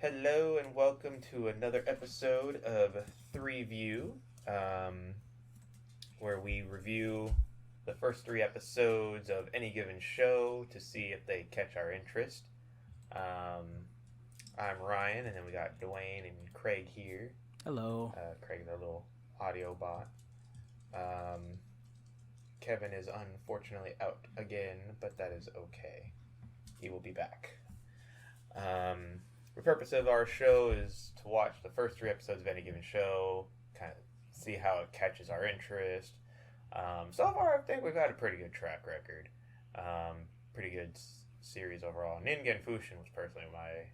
Hello and welcome to another episode of 3View, where we review the first three episodes of any given show to see if they catch our interest. I'm Ryan, and then we got Dwayne and Craig here. Hello. Craig's our little audio bot. Kevin is unfortunately out again, but that is okay. He will be back. The purpose of our show is to watch the first three episodes of any given show, kind of see how it catches our interest. So far, I think we've had a pretty good track record. Pretty good series overall. Ningen Fushin was personally my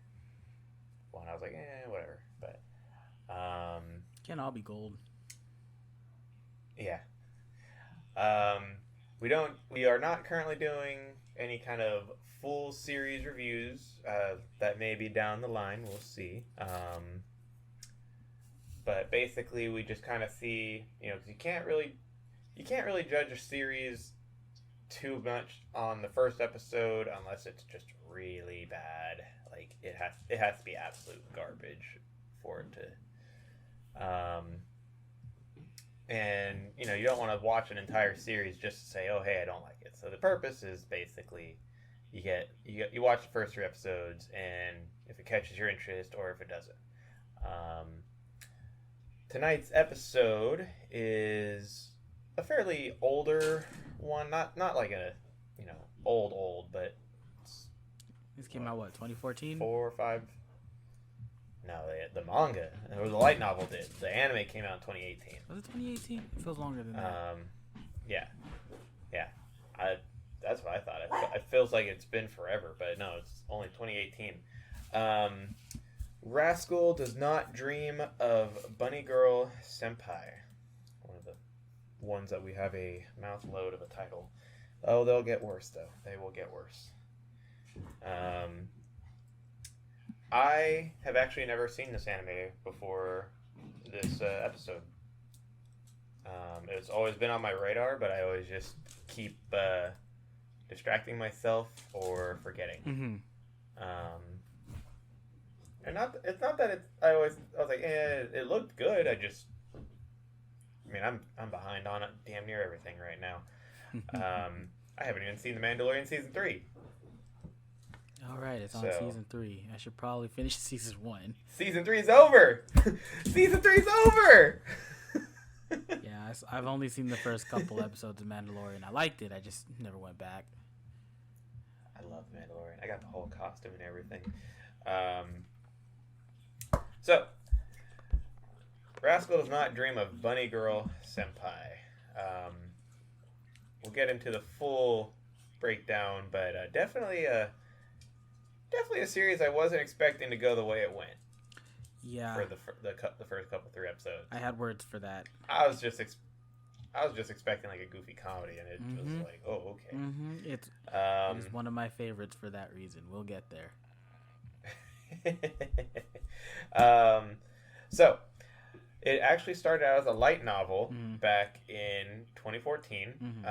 one. I was like, whatever. But Can't all be gold. yeah. We are not currently doing any kind of full series reviews. That may be down the line. We'll see. But basically, we just kind of see, because you can't really judge a series too much on the first episode unless it's just really bad. Like it has to be absolute garbage for it to. And you don't want to watch an entire series just to say, oh hey, I don't like it. So the purpose is basically you watch the first three episodes, and if it catches your interest or if it doesn't. Tonight's episode is a fairly older one, not like a old, but This came out 2014? 4 or 5. No, the manga or the light novel did. The anime came out in 2018. Was it 2018? It feels longer than that. Yeah. That's what I thought. It feels like it's been forever, but no, it's only 2018. Rascal does not dream of Bunny Girl Senpai. One of the ones that we have a mouth load of a title. Oh, they'll get worse though. They will get worse. I have actually never seen this anime before this episode. It's always been on my radar, but I always just keep distracting myself or forgetting. Mm-hmm. And it's not that I was like, it looked good. I'm behind on it, damn near everything right now. I haven't even seen The Mandalorian season 3. All right, it's on season 3. I should probably finish season 1. Season 3 is over. Season 3 is over. Yeah, I've only seen the first couple episodes of Mandalorian. I liked it. I just never went back. I love Mandalorian. I got the whole costume and everything. So, Rascal does not dream of Bunny Girl Senpai. We'll get into the full breakdown, but definitely a series I wasn't expecting to go the way it went. Yeah. For the first couple 3 episodes. I had words for that. I was just expecting like a goofy comedy, and it was like, oh, okay. Mm-hmm. It's one of my favorites for that reason. We'll get there. So it actually started out as a light novel back in 2014,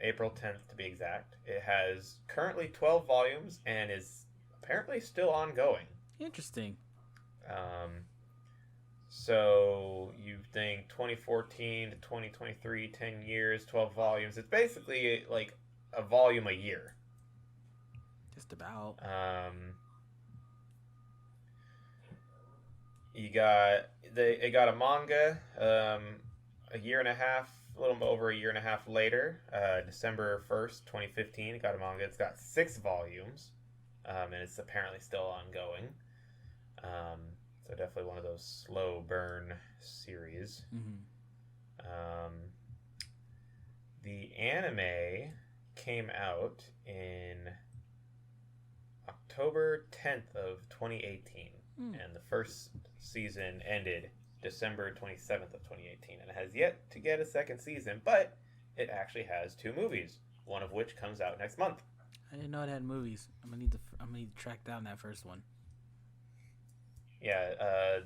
April 10th to be exact. It has currently 12 volumes and is apparently still ongoing. Interesting. So you think 2014 to 2023, 10 years, 12 volumes. It's basically like a volume a year. Just about. It got a manga a year and a half, a little over a year and a half later, December 1st, 2015. It got a manga. It's got 6 volumes, and it's apparently still ongoing. So definitely one of those slow burn series. The anime came out in October 10th of 2018, and the first season ended December 27th of 2018, and it has yet to get a second season, but it actually has 2 movies, one of which comes out next month. I didn't know it had movies. I'm gonna need to track down that first one. Yeah,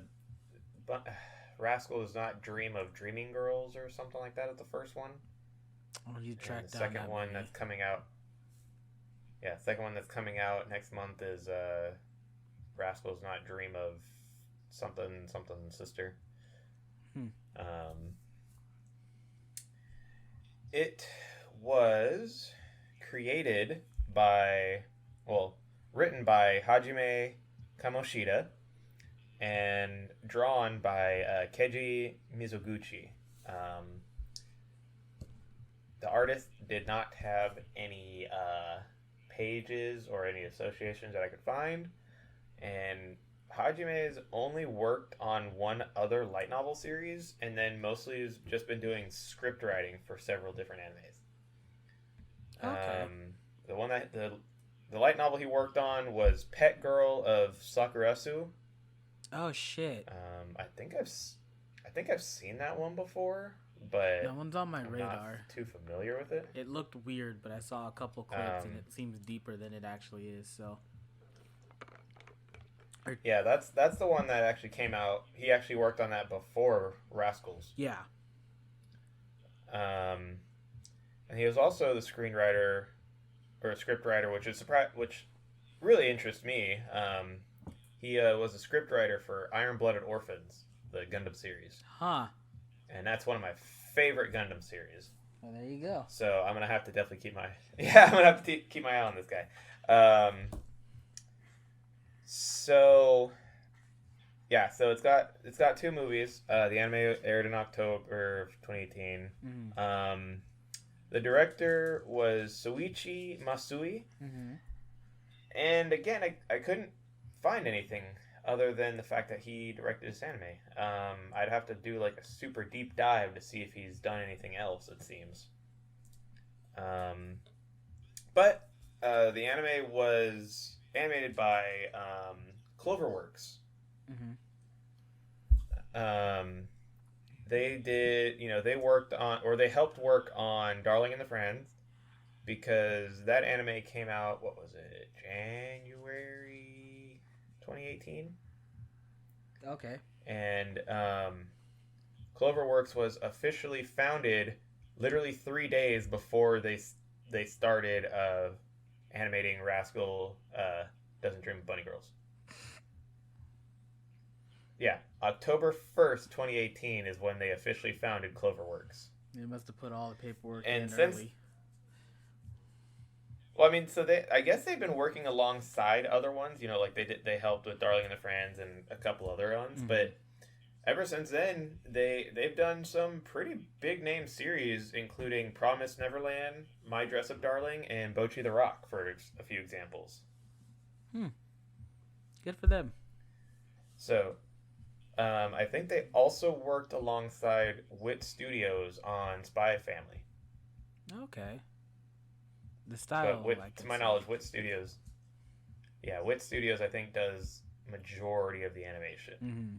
but Rascal does not dream of dreaming girls or something like that. Is the first one. I'll need to track and the down second that one movie. that's coming out. Yeah, second one that's coming out next month is Rascal's Not Dream of something something sister. Hmm. It was created by, well, written by Hajime Kamoshida and drawn by Keiji Mizoguchi. Um, the artist did not have any pages or any associations that I could find, and Hajime has only worked on one other light novel series, and then mostly has just been doing script writing for several different animes. Okay. The one that the light novel he worked on was Pet Girl of Sakurasu. Oh shit. I think I've seen that one before, but That one's on my I'm not radar. too familiar with it. It looked weird, but I saw a couple clips and Um, it seems deeper than it actually is. So. yeah, that's the one that actually came out. He actually worked on that before Rascals. Yeah. Um, and he was also the screenwriter or a script writer, which really interests me. He was a script writer for Iron Blooded Orphans, the Gundam series, Huh. and that's one of my favorite Gundam series. Well, there you go. So I'm gonna have to definitely keep my I'm gonna have to keep my eye on this guy. So yeah, so it's got two movies. The anime aired in October of 2018. Mm-hmm. The director was Soichi Masui, Mm-hmm. and again, I couldn't find anything other than the fact that he directed this anime. I'd have to do like a super deep dive to see if he's done anything else. It seems. But the anime was animated by Cloverworks. Mm-hmm. They did, they worked on, or they helped work on Darling in the Franxx, because that anime came out, what was it, January 2018? Okay. And Cloverworks was officially founded literally 3 days before they started animating Rascal Doesn't Dream of Bunny Girls. Yeah, October 1st, 2018 is when they officially founded Cloverworks. They must have put all the paperwork And in since early. Well, I mean, I guess they've been working alongside other ones, like they helped with Darling in the Franxx and a couple other ones, Mm-hmm. but ever since then, they've done some pretty big name series, including Promised Neverland, My Dress Up Darling, and Bocchi the Rock, for a few examples. Good for them. So, I think they also worked alongside Wit Studios on Spy Family. Okay. The style, But to my knowledge, Wit Studios, I think does majority of the animation. Mm-hmm.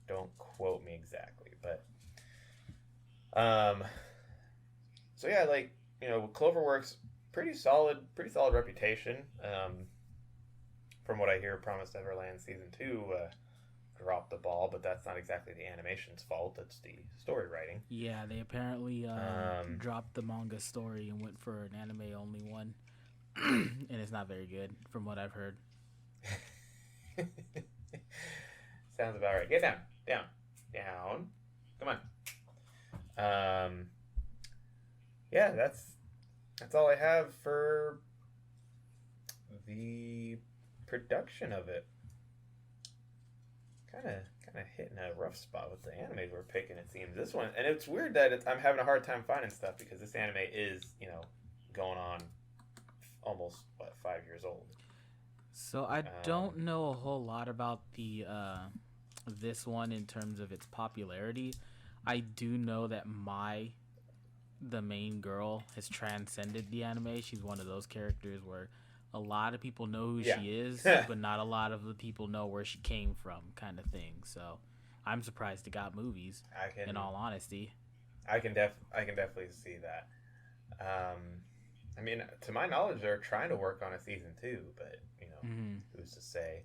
Don't quote me exactly, but so yeah, Cloverworks pretty solid reputation. From what I hear, Promised Neverland season 2 dropped the ball, but that's not exactly the animation's fault. It's the story writing. Yeah, they apparently dropped the manga story and went for an anime only one, and it's not very good from what I've heard. Sounds about right. Get down. Come on. Yeah, that's all I have for the production of it. Kind of hitting a rough spot with the animes we're picking, it seems. This one, and it's weird that I'm having a hard time finding stuff, because this anime is, going on almost 5 years old. So I don't know a whole lot about the this one in terms of its popularity. I do know that the main girl has transcended the anime. She's one of those characters where a lot of people know who she is, but not a lot of the people know where she came from, kind of thing. So I'm surprised it got movies. In all honesty, I can definitely see that. I mean, to my knowledge, they're trying to work on a season 2, but who's to say?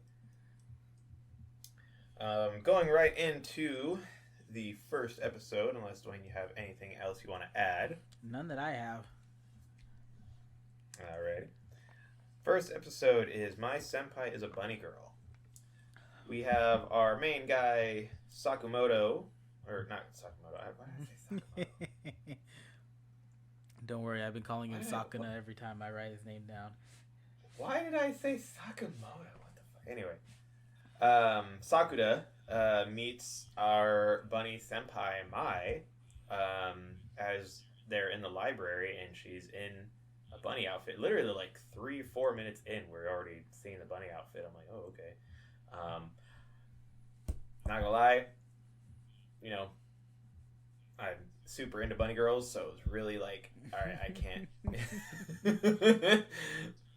Going right into the first episode, unless Dwayne, you have anything else you want to add? None that I have. Alrighty. First episode is My Senpai is a Bunny Girl. we have our main guy, Sakamoto. Or not Sakamoto. Why did I say Sakamoto? Don't worry, I've been calling him What? Sakuna every time I write his name down. Why did I say Sakamoto? What the fuck? Anyway, Sakuda meets our bunny senpai Mai as they're in the library, and she's in a bunny outfit. Literally, like 3-4 minutes in, we're already seeing the bunny outfit. I'm like, oh, okay. Not gonna lie, you know, I'm super into bunny girls, so it was really like, all right, I can't.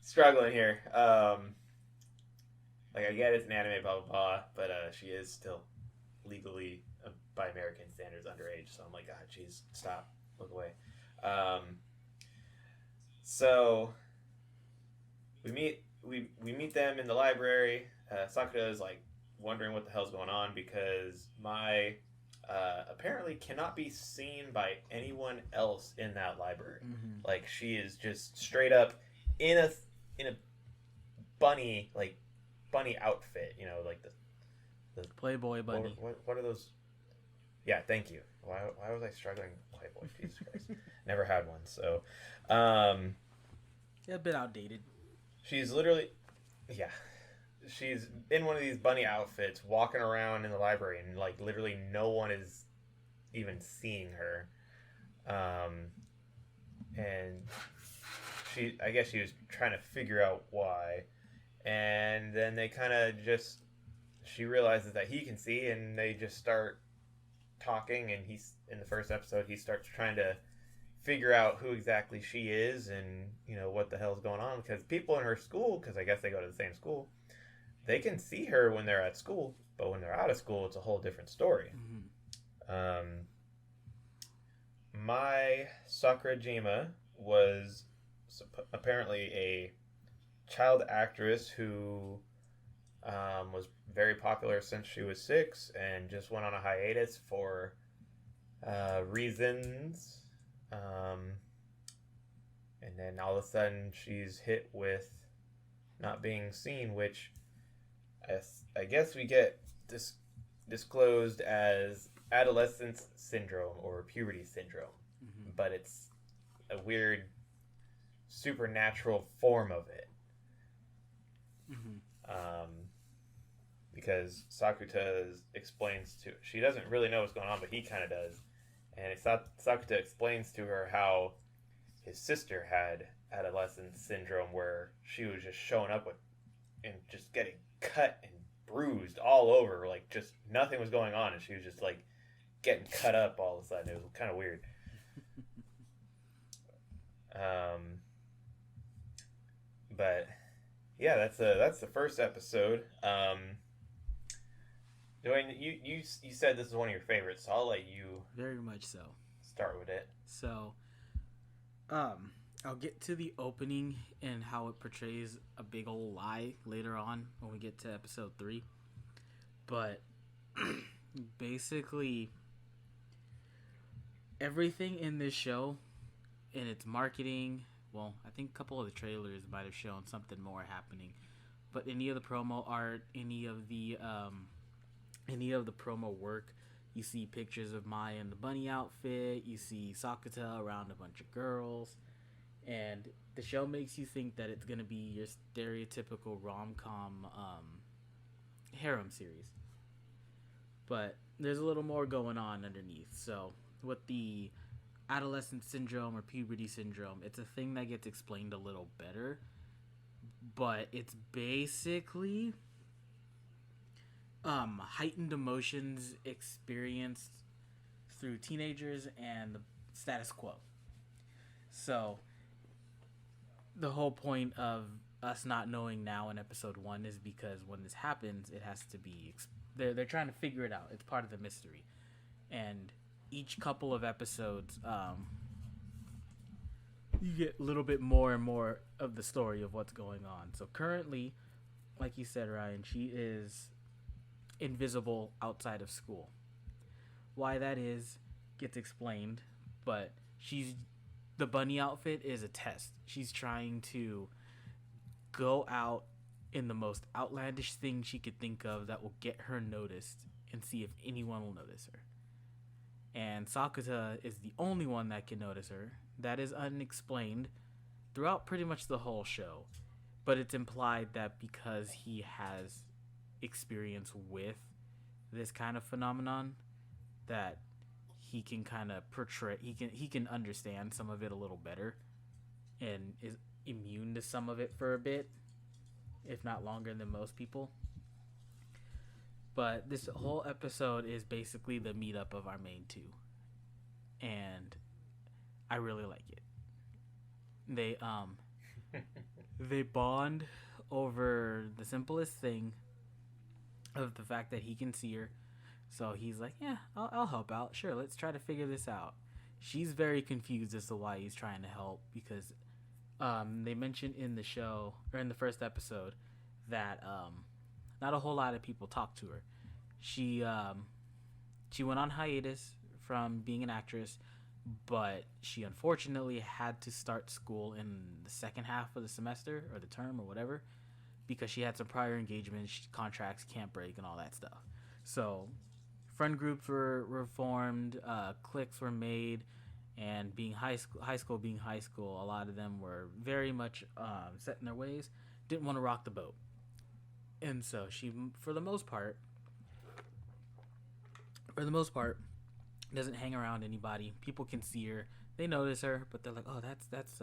Struggling here. Like, I get it's an anime, blah blah blah, but she is still legally, by American standards, underage. So I'm like, God, jeez, stop, look away. Um, so we meet them in the library. Sakura is like wondering what the hell's going on because my apparently cannot be seen by anyone else in that library. Mm-hmm. Like, she is just straight up in a bunny, like bunny outfit. You know, like the Playboy bunny. What are those? Yeah, thank you. Why was I struggling with Playboy? Jesus Christ, never had one. So, Yeah, a bit outdated. she's literally, yeah, she's in one of these bunny outfits, walking around in the library, and like literally no one is even seeing her. And I guess she was trying to figure out why, and then they kind of just, she realizes that he can see, and they just start talking, and he's in the first episode he starts trying to figure out who exactly she is and what the hell's going on, because people in her school, because I guess they go to the same school, they can see her when they're at school, but when they're out of school it's a whole different story. Mm-hmm. My Sakurajima was apparently a child actress who was very popular since she was 6 and just went on a hiatus for reasons. And then all of a sudden she's hit with not being seen, which I guess we get disclosed as adolescence syndrome or puberty syndrome. Mm-hmm. But it's a weird supernatural form of it. Mm-hmm. Because Sakuta explains to, she doesn't really know what's going on, but he kind of does. And Sakuta explains to her how his sister had adolescence syndrome, where she was just showing up with and just getting cut and bruised all over, like just nothing was going on, and she was just like getting cut up all of a sudden. It was kind of weird. But yeah, that's the first episode. Dwayne, you said this is one of your favorites, so I'll let you Very much so. start with it. So, I'll get to the opening and how it portrays a big old lie later on when we get to episode 3. But basically, everything in this show, in its marketing, well, I think a couple of the trailers might have shown something more happening, but any of the promo art, any of the promo work, you see pictures of Maya in the bunny outfit, you see Sakuta around a bunch of girls, and the show makes you think that it's going to be your stereotypical rom-com harem series. But there's a little more going on underneath. So with the adolescent syndrome or puberty syndrome, it's a thing that gets explained a little better, but it's basically heightened emotions experienced through teenagers and the status quo. So the whole point of us not knowing now in episode 1 is because when this happens, it has to be they're trying to figure it out. It's part of the mystery, and each couple of episodes, you get a little bit more and more of the story of what's going on. So currently, like you said, Ryan, she is invisible outside of school. Why that is gets explained, but the bunny outfit is a test. She's trying to go out in the most outlandish thing she could think of that will get her noticed and see if anyone will notice her. And Sakuta is the only one that can notice her. That is unexplained throughout pretty much the whole show. But it's implied that because he has experience with this kind of phenomenon, that he can kind of portray, he can understand some of it a little better and is immune to some of it for a bit, if not longer than most people. But this whole episode is basically the meetup of our main two, and I really like it. They they bond over the simplest thing of the fact that he can see her. So he's like, yeah, I'll help out. Sure, let's try to figure this out. She's very confused as to why he's trying to help because they mentioned in the show, or in the first episode, that not a whole lot of people talked to her. She went on hiatus from being an actress, but she unfortunately had to start school in the second half of the semester or the term or whatever because she had some prior engagements, contracts can't break, and all that stuff. So friend groups were formed, cliques were made, and being high school being high school, a lot of them were very much set in their ways, didn't want to rock the boat. And so she, for the most part, doesn't hang around anybody. People can see her, they notice her, but they're like, "Oh, that's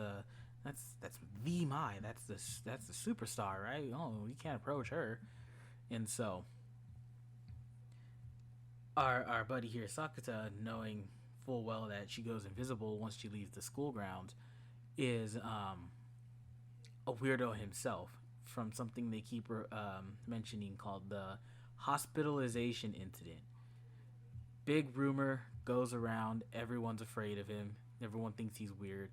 V Mai. That's the superstar, right? Oh, we can't approach her." And so our buddy here, Sakuta, knowing full well that she goes invisible once she leaves the school grounds, is a weirdo himself from something they keep mentioning called the hospitalization incident. Big rumor goes around. Everyone's afraid of him. Everyone thinks he's weird.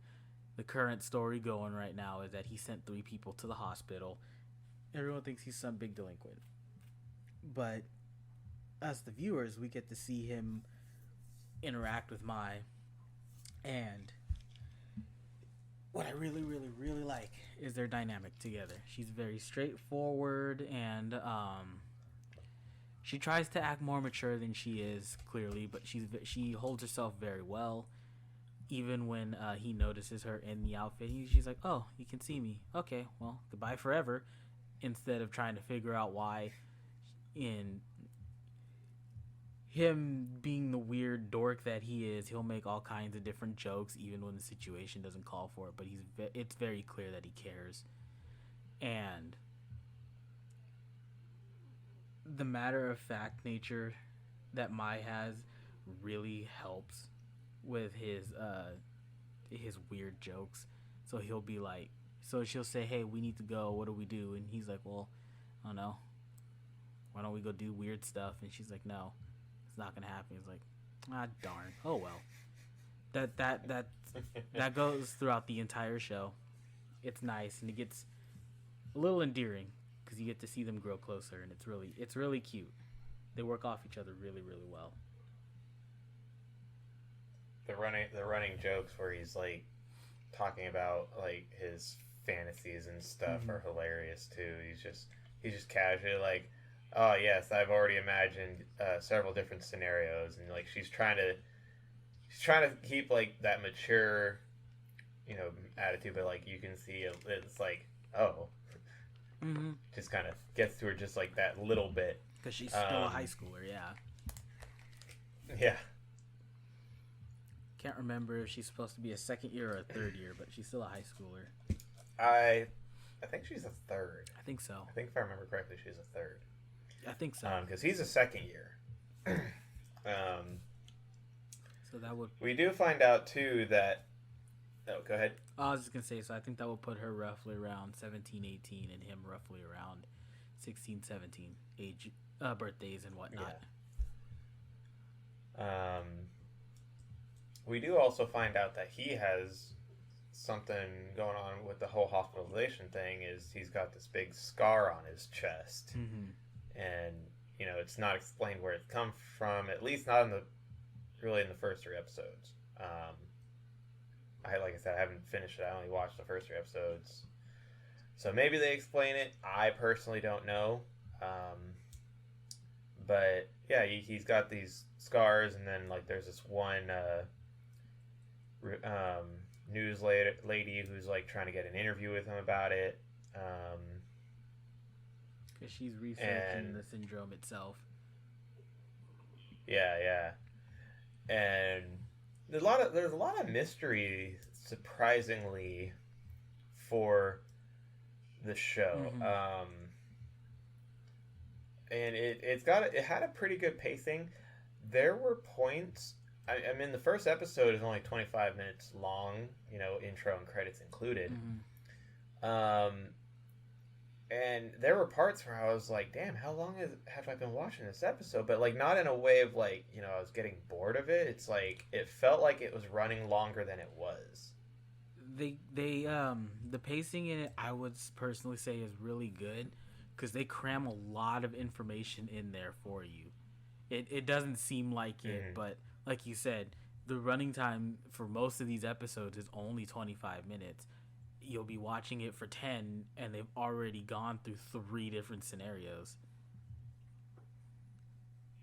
The current story going right now is that he sent 3 people to the hospital. Everyone thinks he's some big delinquent. But us, the viewers, we get to see him interact with Mai. And what I really, really, really like is their dynamic together. She's very straightforward, and she tries to act more mature than she is, clearly, but she holds herself very well. Even when he notices her in the outfit, she's like, "Oh, you can see me. Okay, well, goodbye forever." Instead of trying to figure out why, in him being the weird dork that he is, he'll make all kinds of different jokes even when the situation doesn't call for it. But it's very clear that he cares, and the matter of fact nature that Mai has really helps with his weird jokes. So he'll be like, so she'll say, "Hey, we need to go. What do we do?" And he's like, "Well, I don't know. Why don't we go do weird stuff?" And she's like, "No, it's not gonna happen." He's like, "Ah, darn. Oh well." That goes throughout the entire show. It's nice, and it gets a little endearing because you get to see them grow closer, and it's really cute. They work off each other really, really well. The running jokes where he's like talking about like his fantasies and stuff are hilarious too. He's just casually like, "Oh yes, I've already imagined several different scenarios," and like she's trying to keep like that mature, attitude, but like you can see it's like, oh, just kind of gets to her just like that little bit because she's still a high schooler. Yeah. Can't remember if she's supposed to be a second year or a third year, but she's still a high schooler. I think she's a third. I think so. I think if I remember correctly, she's a third. I think so. Because he's a second year. So that would. We do find out too that. Oh, go ahead. I was just gonna say. So I think that will put her roughly around 17, 18, and him roughly around 16, 17 age, birthdays and whatnot. Yeah. We do also find out that he has something going on with the whole hospitalization thing. Is he's got this big scar on his chest, and it's not explained where it comes from. At least not in the first 3 episodes. Like I said, I haven't finished it. I only watched the first 3 episodes. So maybe they explain it. I personally don't know. But yeah, he's got these scars, and then like there's this one um, news lady who's like trying to get an interview with him about it. Because she's researching the syndrome itself. Yeah. And there's a lot of mystery, surprisingly, for the show. Mm-hmm. And it had a pretty good pacing. There were points. I mean, the first episode is only 25 minutes long. Intro and credits included. Mm-hmm. And there were parts where I was like, "Damn, how long have I been watching this episode?" But like, not in a way of like, I was getting bored of it. It's like it felt like it was running longer than it was. The pacing in it, I would personally say, is really good because they cram a lot of information in there for you. It doesn't seem like it, Mm-hmm. but like you said, the running time for most of these episodes is only 25 minutes. You'll be watching it for 10 and they've already gone through 3 different scenarios.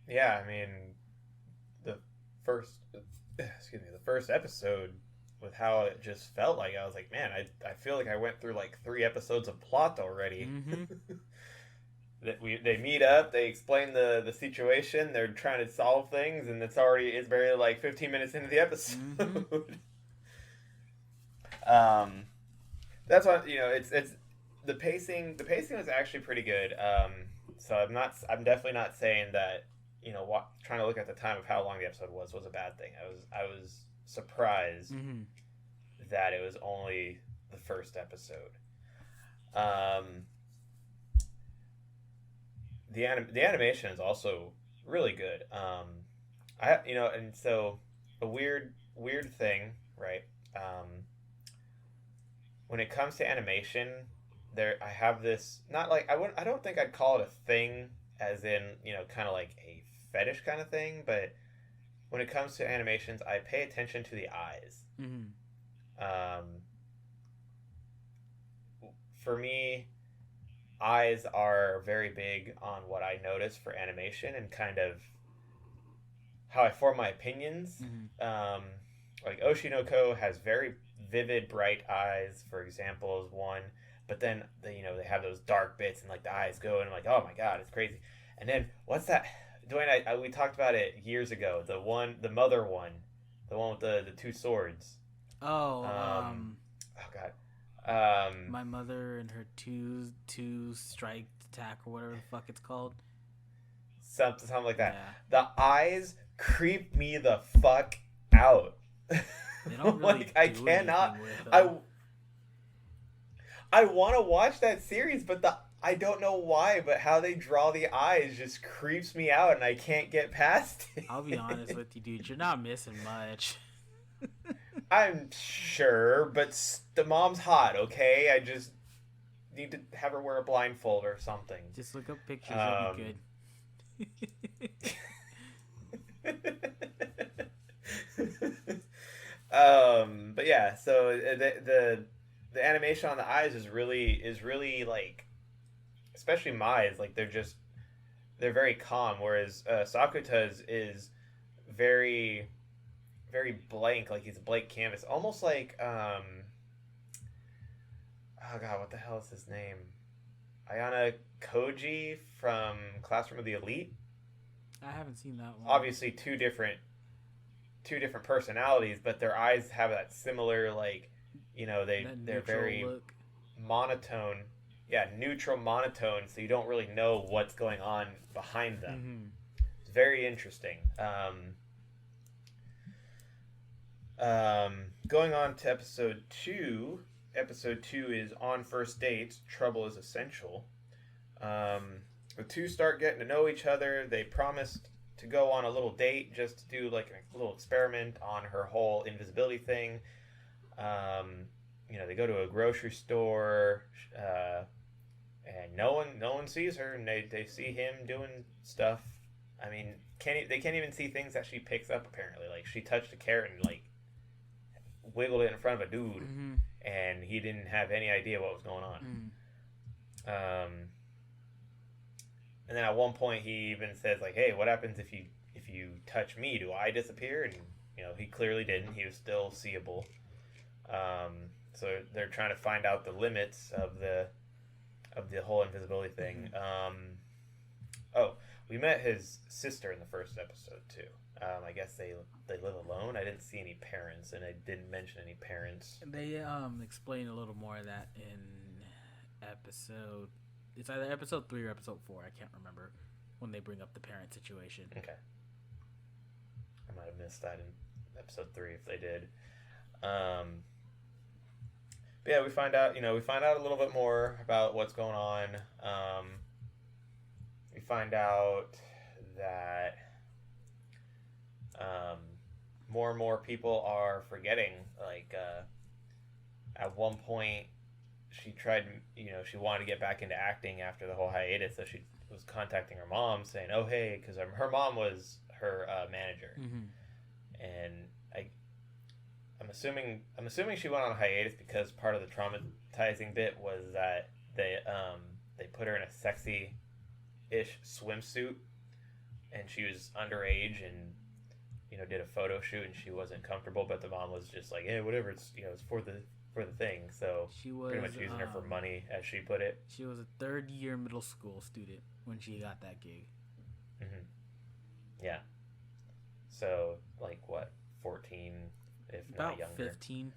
Yeah, I mean, the first the first episode, with how it just felt like, I was like, man, I feel like I went through like 3 episodes of plot already. Mm-hmm. They meet up, they explain the situation, they're trying to solve things, and it's barely like 15 minutes into the episode. Mm-hmm. That's why it's the pacing. The pacing was actually pretty good. So I'm definitely not saying that trying to look at the time of how long the episode was a bad thing. I was surprised Mm-hmm. that it was only the first episode. The animation is also really good. And so a weird thing, right? When it comes to animation, I have this, not like, I don't think I'd call it a thing, as in kind of like a fetish kind of thing, but when it comes to animations, I pay attention to the eyes. Mm-hmm. For me, eyes are very big on what I notice for animation and kind of how I form my opinions. Mm-hmm. Like Oshinoko has very vivid, bright eyes, for example, is one. But then they have those dark bits, and like the eyes go, and I'm like, oh my god, it's crazy. And then what's that? Dwayne, we talked about it years ago. The mother one, the one with the 2 swords. Oh, Oh god. My mother and her two strike attack, or whatever the fuck it's called. Something like that. Yeah. The eyes creep me the fuck out. They don't really like, I do cannot. with them. I want to watch that series, but I don't know why, but how they draw the eyes just creeps me out, and I can't get past it. I'll be honest with you, dude. You're not missing much. I'm sure, but the mom's hot, okay? I just need to have her wear a blindfold or something. Just look up pictures, you'll be good. But yeah, so the animation on the eyes is really like, especially Mai's, like they're very calm, whereas Sakuta's is very blank, like he's a blank canvas, almost like oh god, what the hell is his name? Ayana Koji from Classroom of the Elite. I haven't seen that one. Obviously, two different personalities, but their eyes have that similar, like, they're very look. monotone. Yeah, neutral monotone, so you don't really know what's going on behind them. Mm-hmm. It's very interesting. Going on to episode 2. Episode 2 is On First Dates, Trouble is Essential. The two start getting to know each other. They promised to go on a little date just to do like a little experiment on her whole invisibility thing. They go to a grocery store, and no one sees her, and they see him doing stuff. I mean, they can't even see things that she picks up, apparently. Like, she touched a carrot and like wiggled it in front of a dude, Mm-hmm. and he didn't have any idea what was going on. Um, and then at one point he even says like, "Hey, what happens if you touch me? Do I disappear?" And he clearly didn't. He was still seeable. So they're trying to find out the limits of the whole invisibility thing. Oh, we met his sister in the first episode too. I guess they live alone. I didn't see any parents, and I didn't mention any parents. They explain a little more of that in episode. It's either episode 3 or episode 4. I can't remember when they bring up the parent situation. Okay, I might have missed that in episode 3 if they did. But yeah, we find out. We find out a little bit more about what's going on. We find out that more and more people are forgetting. Like at one point, she tried. She wanted to get back into acting after the whole hiatus, so she was contacting her mom, saying, "Oh, hey," because her mom was her manager, and I'm assuming she went on a hiatus because part of the traumatizing bit was that they put her in a sexy-ish swimsuit, and she was underage and did a photo shoot, and she wasn't comfortable, but the mom was just like, "Yeah, whatever, it's it's for the thing." So she was pretty much using her for money, as she put it. She was a third-year middle school student when she got that gig. Yeah. So like what, 14, if about not younger. 15.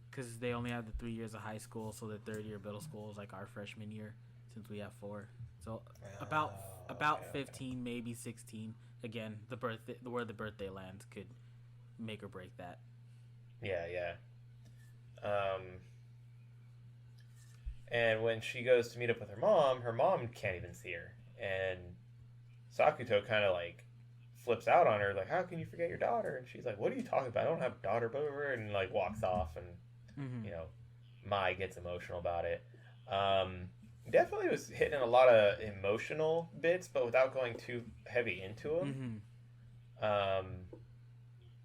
Because they only have the 3 years of high school, so the third year middle school is like our freshman year, since we have 4. So about 15, maybe 16. Again, where the birthday lands could make or break that. Yeah. And when she goes to meet up with her mom can't even see her, and Sakuto kind of like flips out on her, like, "How can you forget your daughter?" And she's like, "What are you talking about? I don't have a daughter," blah, blah, blah, and like walks off, and Mai gets emotional about it. Definitely was hitting a lot of emotional bits, but without going too heavy into them.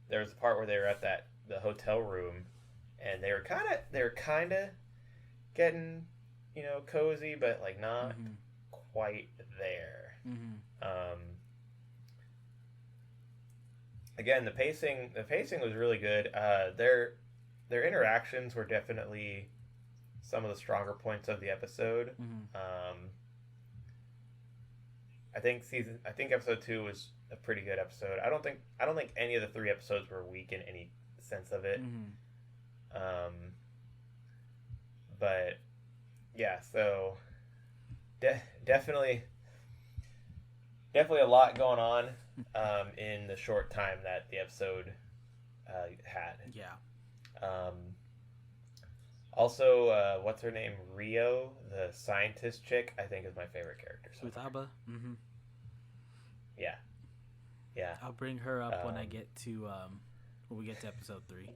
There was a part where they were at the hotel room, and they were kind of getting cozy, but like not quite there. Again, the pacing was really good. Their interactions were definitely some of the stronger points of the episode. I think episode 2 was a pretty good episode. I don't think any of the 3 episodes were weak in any sense of it. But yeah, so definitely a lot going on in the short time that the episode had. Yeah. Also, what's her name? Rio, the scientist chick, I think is my favorite character. With Abba? Yeah. I'll bring her up when we get to episode 3.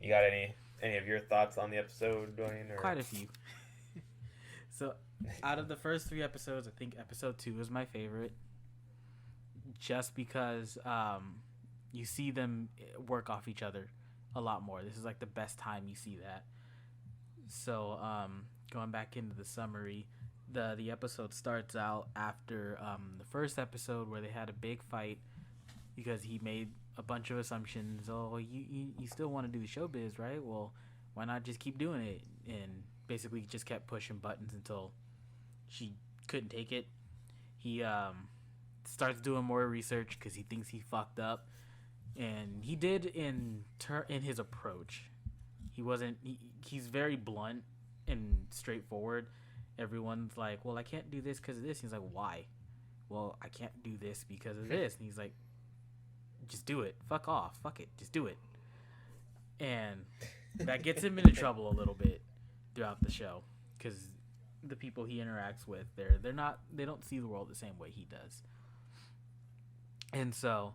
You got any of your thoughts on the episode, Dwayne? Or? Quite a few. So, out of the first 3 episodes, I think episode 2 is my favorite. Just because you see them work off each other a lot more. This is like the best time you see that. So, going back into the summary, the episode starts out after the first episode where they had a big fight because he made a bunch of assumptions. "Oh, you still want to do the showbiz, right? Well, why not just keep doing it?" And basically just kept pushing buttons until she couldn't take it. He starts doing more research because he thinks he fucked up, and he did in his approach. He's very blunt and straightforward. Everyone's like, "Well, I can't do this because of this." He's like, "Why?" "Well, I can't do this because of this." And he's like, "Just do it. Fuck off. Fuck it. Just do it." And that gets him into trouble a little bit throughout the show because the people he interacts with, they don't see the world the same way he does. And so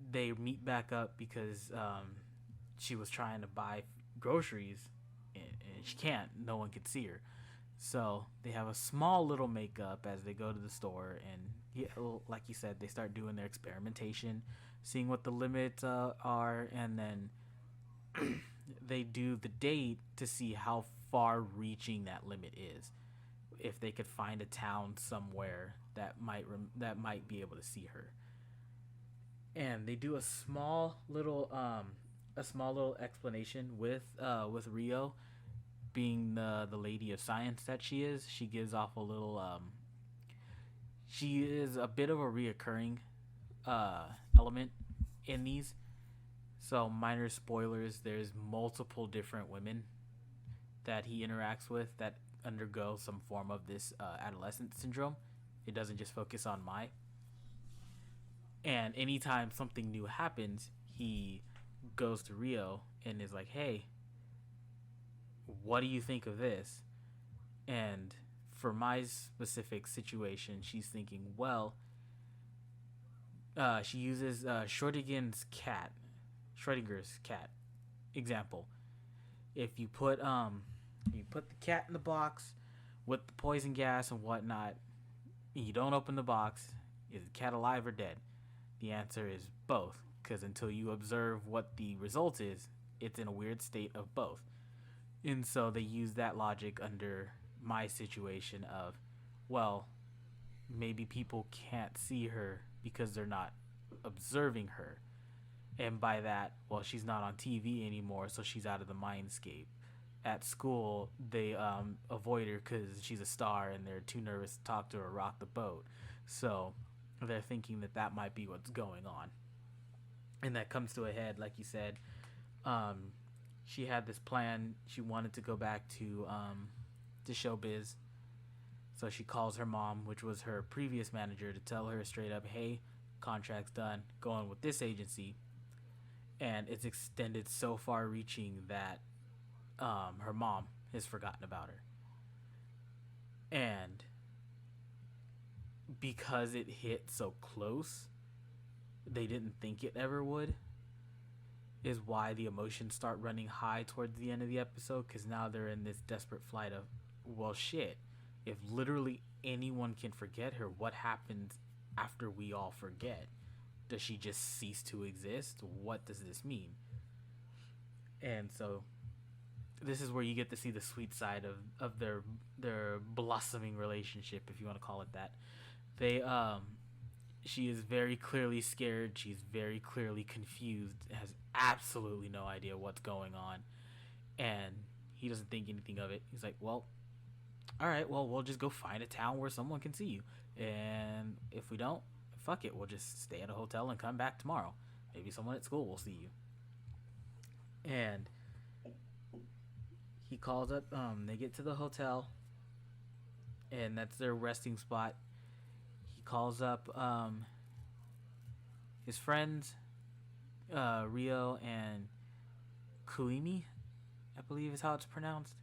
they meet back up because she was trying to buy groceries and she can't. No one could see her. So they have a small little makeup as they go to the store, and like you said, they start doing their experimentation, seeing what the limits are, and then they do the date to see how far reaching that limit is. If they could find a town somewhere that might be able to see her, and they do a small little explanation with Rio being the lady of science that she is. She gives off a little she is a bit of a reoccurring uh element in these. So minor spoilers, there's multiple different women that he interacts with that undergo some form of this adolescent syndrome. It doesn't just focus on Mai. And anytime something new happens, he goes to Rio and is like, "Hey, what do you think of this?" And for my specific situation, she's thinking, well, she uses Schrodinger's cat example. If you put the cat in the box with the poison gas and whatnot, and you don't open the box, is the cat alive or dead? The answer is both, because until you observe what the result is, it's in a weird state of both. And so they use that logic under my situation of, well, maybe people can't see her because they're not observing her. And by that, well, she's not on TV anymore, so she's out of the mindscape. At school, they avoid her because she's a star and they're too nervous to talk to her or rock the boat. So they're thinking that that might be what's going on. And that comes to a head, like you said. Um, she had this plan. She wanted to go back to showbiz. So she calls her mom, which was her previous manager, to tell her straight up, hey, contract's done, going with this agency. And it's extended so far reaching that her mom has forgotten about her. And because it hit so close, they didn't think it ever would, is why the emotions start running high towards the end of the episode, because now they're in this desperate flight of, well, shit, if literally anyone can forget her, what happens after we all forget? Does she just cease to exist? What does this mean? And so this is where you get to see the sweet side of their blossoming relationship, if you want to call it that. They she is very clearly scared, she's very clearly confused, has absolutely no idea what's going on, and he doesn't think anything of it. He's like, well, all right, well, we'll just go find a town where someone can see you, and if we don't, fuck it, we'll just stay at a hotel and come back tomorrow. Maybe someone at school will see you. And he calls up, they get to the hotel, and that's their resting spot. He calls up his friends, Rio and Kuimi, I believe is how it's pronounced.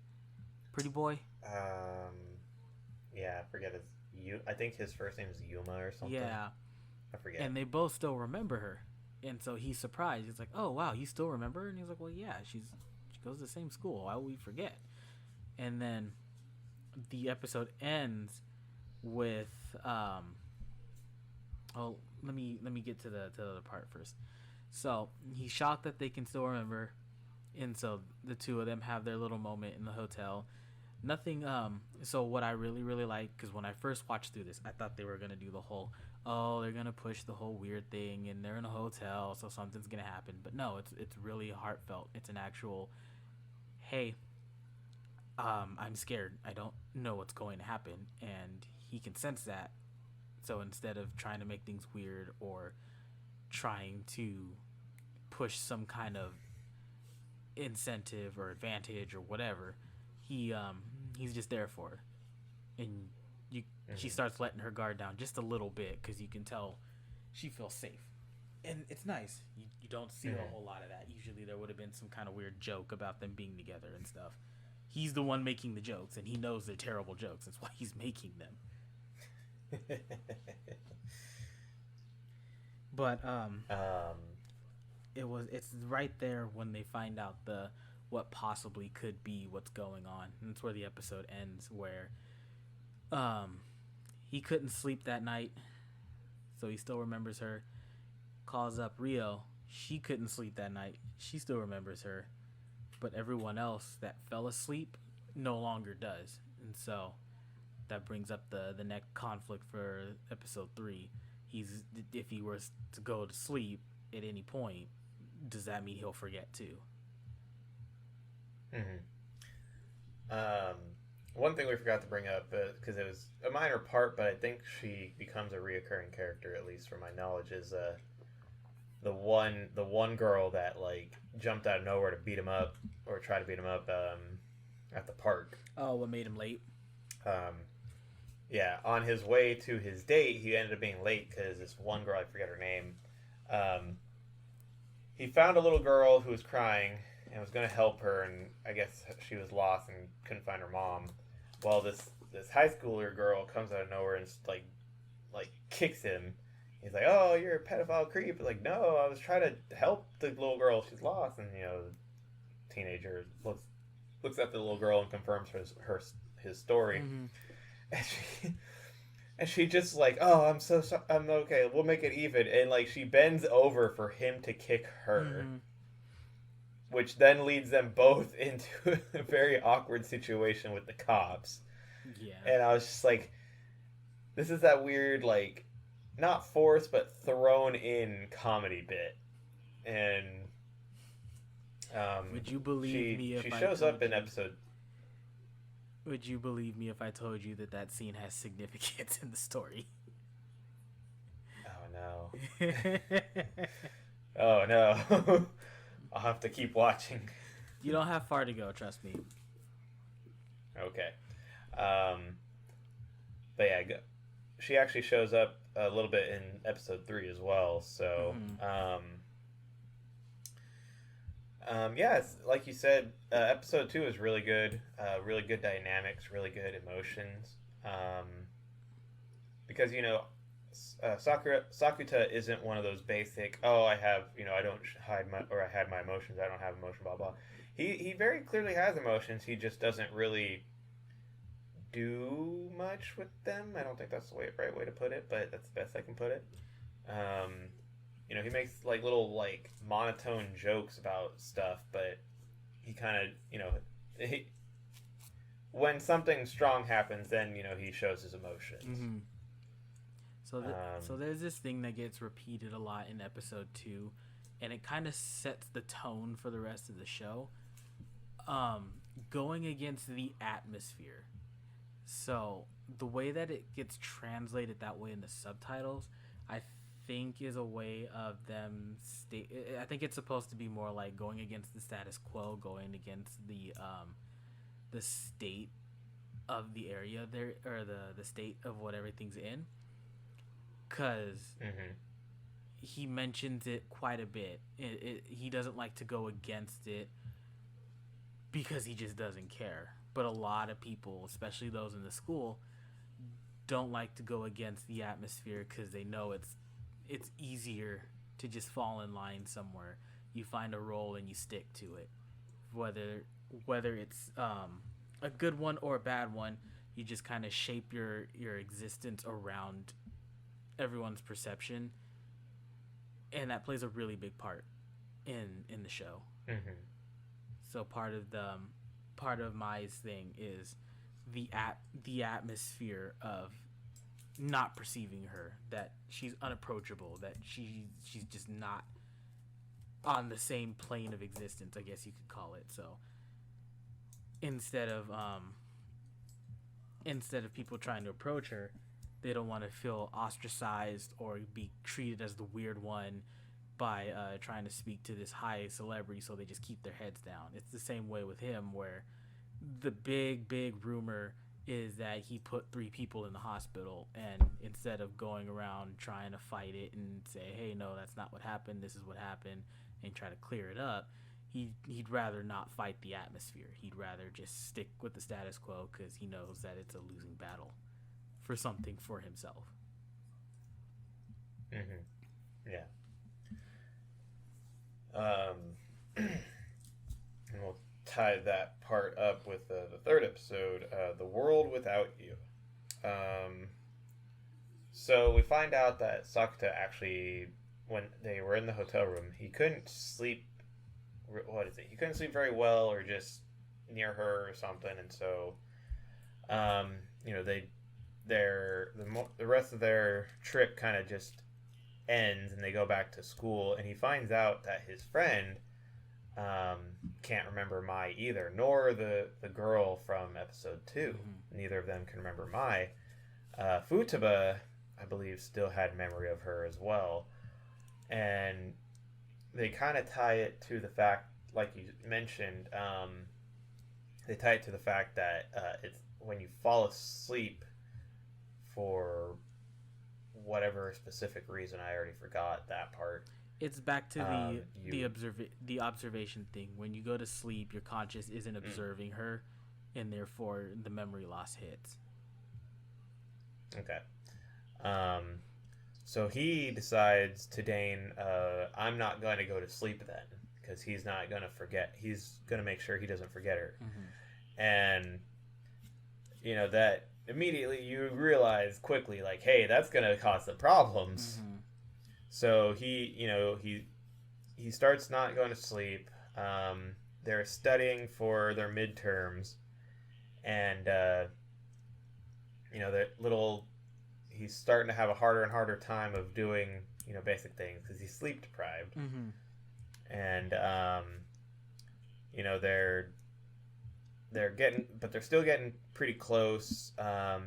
Pretty boy. Yeah, I forget his. I think his first name is Yuma or something. Yeah, I forget. and they both still remember her, and so he's surprised. He's like, "Oh wow, you still remember her?" And he's like, "Well, yeah, she goes to the same school. Why would we forget?" And then the episode ends with oh, let me get to the other part first. So he's shocked that they can still remember, and so the two of them have their little moment in the hotel. Nothing. So what I really like, because when I first watched through this, I thought they were gonna do the whole, oh, they're gonna push the whole weird thing, and they're in a hotel, so something's gonna happen. But no, it's really heartfelt. It's an actual, hey, I'm scared. I don't know what's going to happen, and he can sense that. So instead of trying to make things weird or trying to push some kind of incentive or advantage or whatever, he's just there for her, and she starts letting her guard down just a little bit because you can tell she feels safe, and it's nice. You don't see a whole lot of that. Usually there would have been some kind of weird joke about them being together and stuff. He's the one making the jokes, and he knows they're terrible jokes. That's why he's making them. But it's right there when they find out what possibly could be what's going on. And that's where the episode ends, where he couldn't sleep that night, so he still remembers her. Calls up Rio. She couldn't sleep that night. She still remembers her. but everyone else that fell asleep no longer does. And so that brings up the next conflict for episode 3. He's if he were to go to sleep at any point, does that mean he'll forget too? Mm-hmm. Um, One thing we forgot to bring up, because it was a minor part, but I think she becomes a reoccurring character, at least from my knowledge, is the one girl that like jumped out of nowhere to beat him up or try to beat him up at the park. Oh, what made him late? Um, yeah, on his way to his date, he ended up being late because this one girl, I forget her name, um, he found a little girl who was crying and was going to help her, and I guess she was lost and couldn't find her mom. Well, this high schooler girl comes out of nowhere and like kicks him. He's like, "Oh, you're a pedophile creep." Like, no, I was trying to help the little girl. She's lost, and the teenager looks at the little girl and confirms his story. Mm-hmm. And she just like, "Oh, I'm so sorry. I'm okay. We'll make it even." And like she bends over for him to kick her. Mm-hmm. Which then leads them both into a very awkward situation with the cops. Yeah. And I was just like, this is that weird, like, not forced, but thrown in comedy bit. And would you believe me if she I shows told up in you, episode... Would you believe me if I told you that scene has significance in the story? Oh, no. Oh, no. I'll have to keep watching. You don't have far to go, trust me. Okay. But yeah, she actually shows up a little bit in episode 3 as well. So, yeah, like you said, episode 2 is really good. Really good dynamics, really good emotions. Because, Sakuta isn't one of those basic, I have, I don't hide my, or I had my emotions, I don't have emotion, blah, blah. He very clearly has emotions, he just doesn't really do much with them. I don't think that's the right way to put it, but that's the best I can put it. He makes, like, little, like, monotone jokes about stuff, but he kind of, when something strong happens, then, he shows his emotions. Mm-hmm. So there's this thing that gets repeated a lot in episode 2, and it kind of sets the tone for the rest of the show. Going against the atmosphere. So the way that it gets translated that way in the subtitles, I think is a way of them I think it's supposed to be more like going against the status quo, going against the state of the area there, or the state of what everything's in. Because he mentions it quite a bit. He doesn't like to go against it because he just doesn't care. But a lot of people, especially those in the school, don't like to go against the atmosphere because they know it's easier to just fall in line somewhere. You find a role and you stick to it. Whether it's a good one or a bad one, you just kind of shape your existence around everyone's perception, and that plays a really big part in the show. Mm-hmm. So part of Mai's thing is the atmosphere of not perceiving her, that she's unapproachable, that she's just not on the same plane of existence, I guess you could call it. So instead of people trying to approach her, they don't want to feel ostracized or be treated as the weird one by trying to speak to this high celebrity, so they just keep their heads down. It's the same way with him, where the big rumor is that he put 3 people in the hospital, and instead of going around trying to fight it and say, hey, no, that's not what happened, this is what happened, and try to clear it up, he'd rather not fight the atmosphere. He'd rather just stick with the status quo because he knows that it's a losing battle for something for himself. Yeah. And we'll tie that part up with the 3rd episode, The World Without You. So we find out that Sakuta actually, when they were in the hotel room, he couldn't sleep what is it? He couldn't sleep very well, or just near her or something, and so um, you know the rest of their trip kind of just ends, and they go back to school, and he finds out that his friend um, can't remember Mai either, nor the girl from episode 2. Mm-hmm. Neither of them can remember Mai. Futaba, I believe, still had memory of her as well, and they kind of tie it to the fact, like you mentioned, they tie it to the fact that it's when you fall asleep for whatever specific reason. I already forgot that part. It's back to You the observation thing. When you go to sleep, your conscious isn't observing her, and therefore the memory loss hits. okay. Um, so he decides to Dane, I'm not going to go to sleep then, because he's not going to forget. He's going to make sure he doesn't forget her. Mm-hmm. And that immediately you realize quickly, like, hey, that's going to cause some problems. Mm-hmm. So he starts not going to sleep. They're studying for their midterms, and he's starting to have a harder and harder time of doing basic things because he's sleep deprived. Mm-hmm. And they're still getting pretty close, to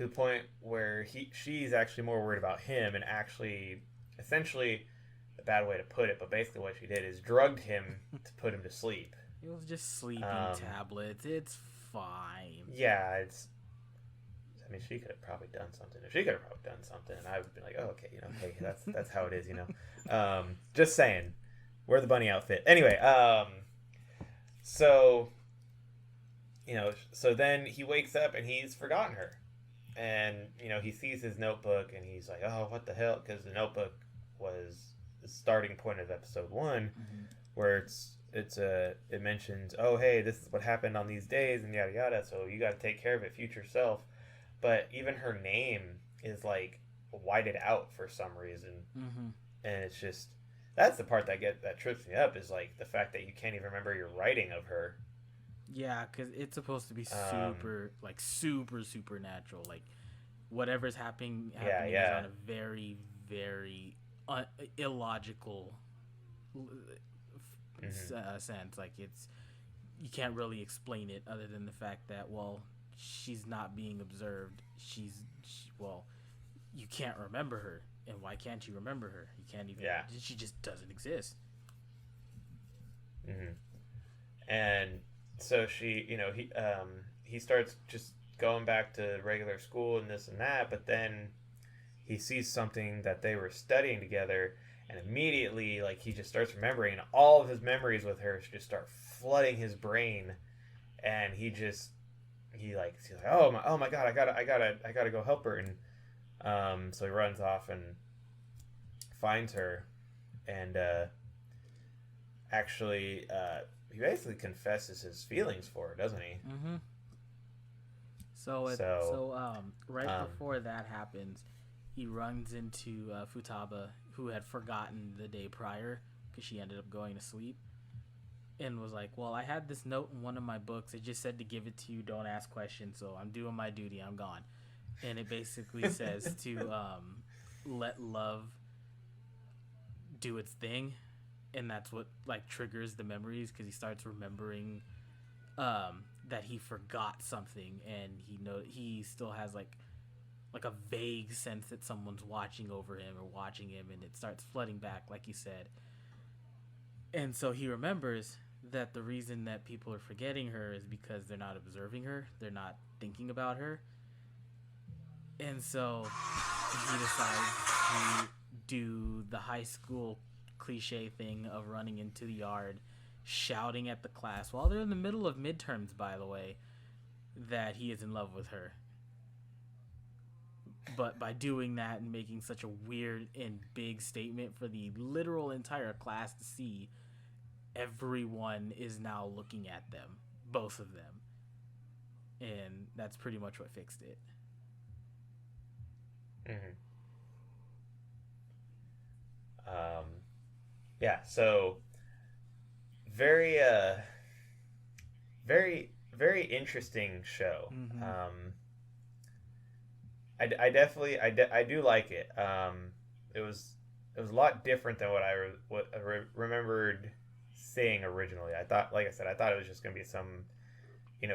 the point where she's actually more worried about him, and actually, essentially, a bad way to put it, but basically what she did is drugged him to put him to sleep. It was just sleeping tablets. It's fine. Yeah, I mean, she could have probably done something. If she could have probably done something, and I would be like, oh, okay, hey, that's how it is, Just saying, wear the bunny outfit. Anyway, so then he wakes up and he's forgotten her. And, he sees his notebook and he's like, oh, what the hell? Because the notebook was the starting point of episode 1, Mm-hmm. where it mentions, oh, hey, this is what happened on these days and yada yada, so you got to take care of it, future self. But even her name is like whited out for some reason. Mm-hmm. And it's just, that's the part that trips me up, is like the fact that you can't even remember your writing of her. Yeah, because it's supposed to be super supernatural. Like, whatever's happening is on a very, very illogical sense. Like, you can't really explain it other than the fact that, well, she's not being observed. You can't remember her. And why can't you remember her? You can't even. Yeah. She just doesn't exist. Mm-hmm. And so he starts just going back to regular school and this and that, but then he sees something that they were studying together, and immediately, like, he just starts remembering, and all of his memories with her just start flooding his brain, and he's like, oh my god, I gotta go help her. And so he runs off and finds her, and he basically confesses his feelings for her, doesn't he? Mm-hmm. So before that happens, he runs into Futaba, who had forgotten the day prior because she ended up going to sleep, and was like, well, I had this note in one of my books. It just said to give it to you, don't ask questions, so I'm doing my duty, I'm gone. And it basically says to let love do its thing, and that's what, like, triggers the memories, because he starts remembering that he forgot something, and he still has like a vague sense that someone's watching over him or watching him, and it starts flooding back, like you said. And so he remembers that the reason that people are forgetting her is because they're not observing her, they're not thinking about her. And so he decides to do the high school cliche thing of running into the yard, shouting at the class while they're in the middle of midterms, by the way, that he is in love with her. But by doing that and making such a weird and big statement for the literal entire class to see, everyone is now looking at them, both of them. And that's pretty much what fixed it. Mm-hmm. Yeah, so very very interesting show. Mm-hmm. I do like it. It was it was a lot different than what remembered seeing originally. I thought, like I said, I thought it was just gonna be some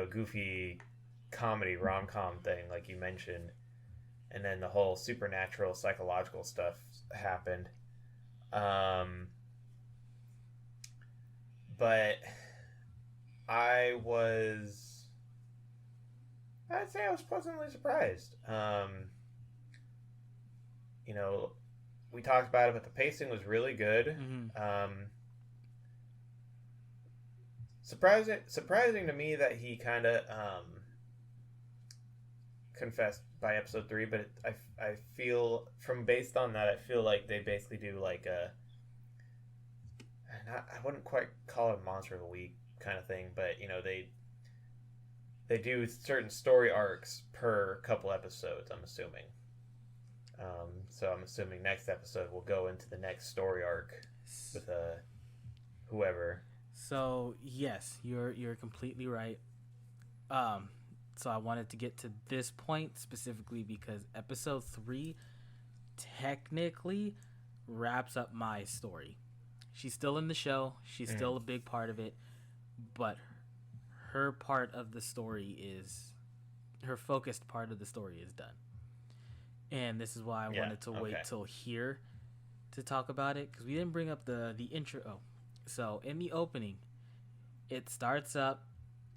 goofy comedy rom com thing, like you mentioned, and then the whole supernatural psychological stuff happened. Um, but I was, I'd say I was pleasantly surprised. You know, we talked about it, but the pacing was really good. Mm-hmm. Surprising to me that he kind of confessed by episode 3, but I feel from based on that, I feel like they basically do like a I wouldn't quite call it a monster of the week kind of thing, but they do certain story arcs per couple episodes. I'm assuming. So I'm assuming next episode will go into the next story arc with whoever. So yes, you're completely right. So I wanted to get to this point specifically because episode 3 technically wraps up my story. She's still in the show. She's still a big part of it, but her part of the story is her focused part of the story is done. And this is why I wanted to wait till here to talk about it because we didn't bring up the intro. Oh, so in the opening, it starts up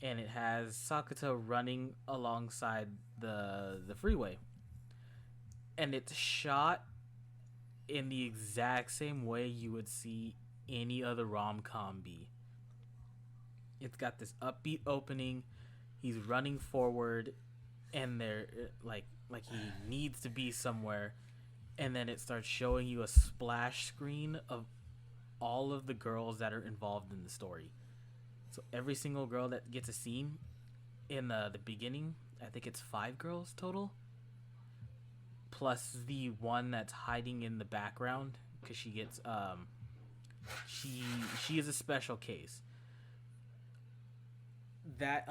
and it has Sakuta running alongside the freeway, and it's shot in the exact same way you would see any other rom-com be. It's got this upbeat opening. He's running forward, and they're like he needs to be somewhere, and then it starts showing you a splash screen of all of the girls that are involved in the story. So every single girl that gets a scene in the beginning, I think it's 5 girls total, plus the one that's hiding in the background because she gets she is a special case. That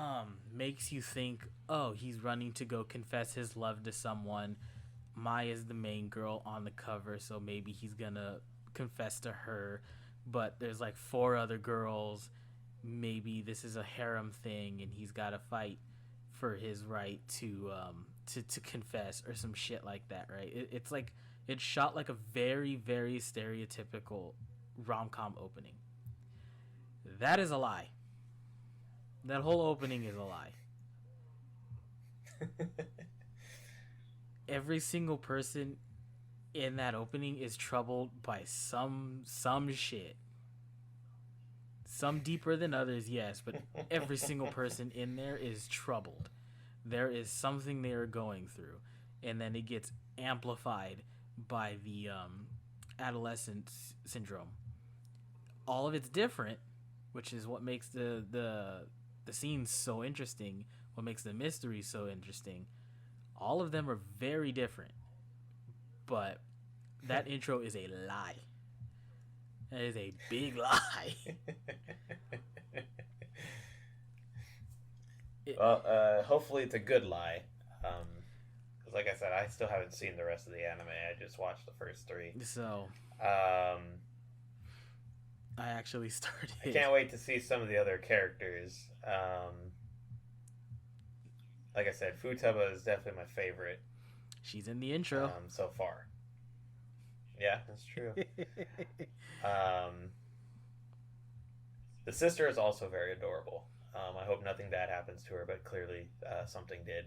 makes you think, oh, he's running to go confess his love to someone. Maya's the main girl on the cover, so maybe he's gonna confess to her. But there's like 4 other girls. Maybe this is a harem thing, and he's got to fight for his right to confess or some shit like that, right? It's like it's shot like a very very stereotypical rom-com opening. That is a lie. That whole opening is a lie. Every single person in that opening is troubled by some shit. Some deeper than others, yes, but every single person in there is troubled. There is something they are going through, and then it gets amplified by the adolescent syndrome. All of it's different, which is what makes the scenes so interesting, what makes the mystery so interesting. All of them are very different, but that intro is a lie. That is a big lie. Well, hopefully it's a good lie. Because like I said, I still haven't seen the rest of the anime. I just watched the first 3. So, I actually started. I can't wait to see some of the other characters. Like I said, Futaba is definitely my favorite. She's in the intro. So far. Yeah, that's true. The sister is also very adorable. I hope nothing bad happens to her, but clearly something did.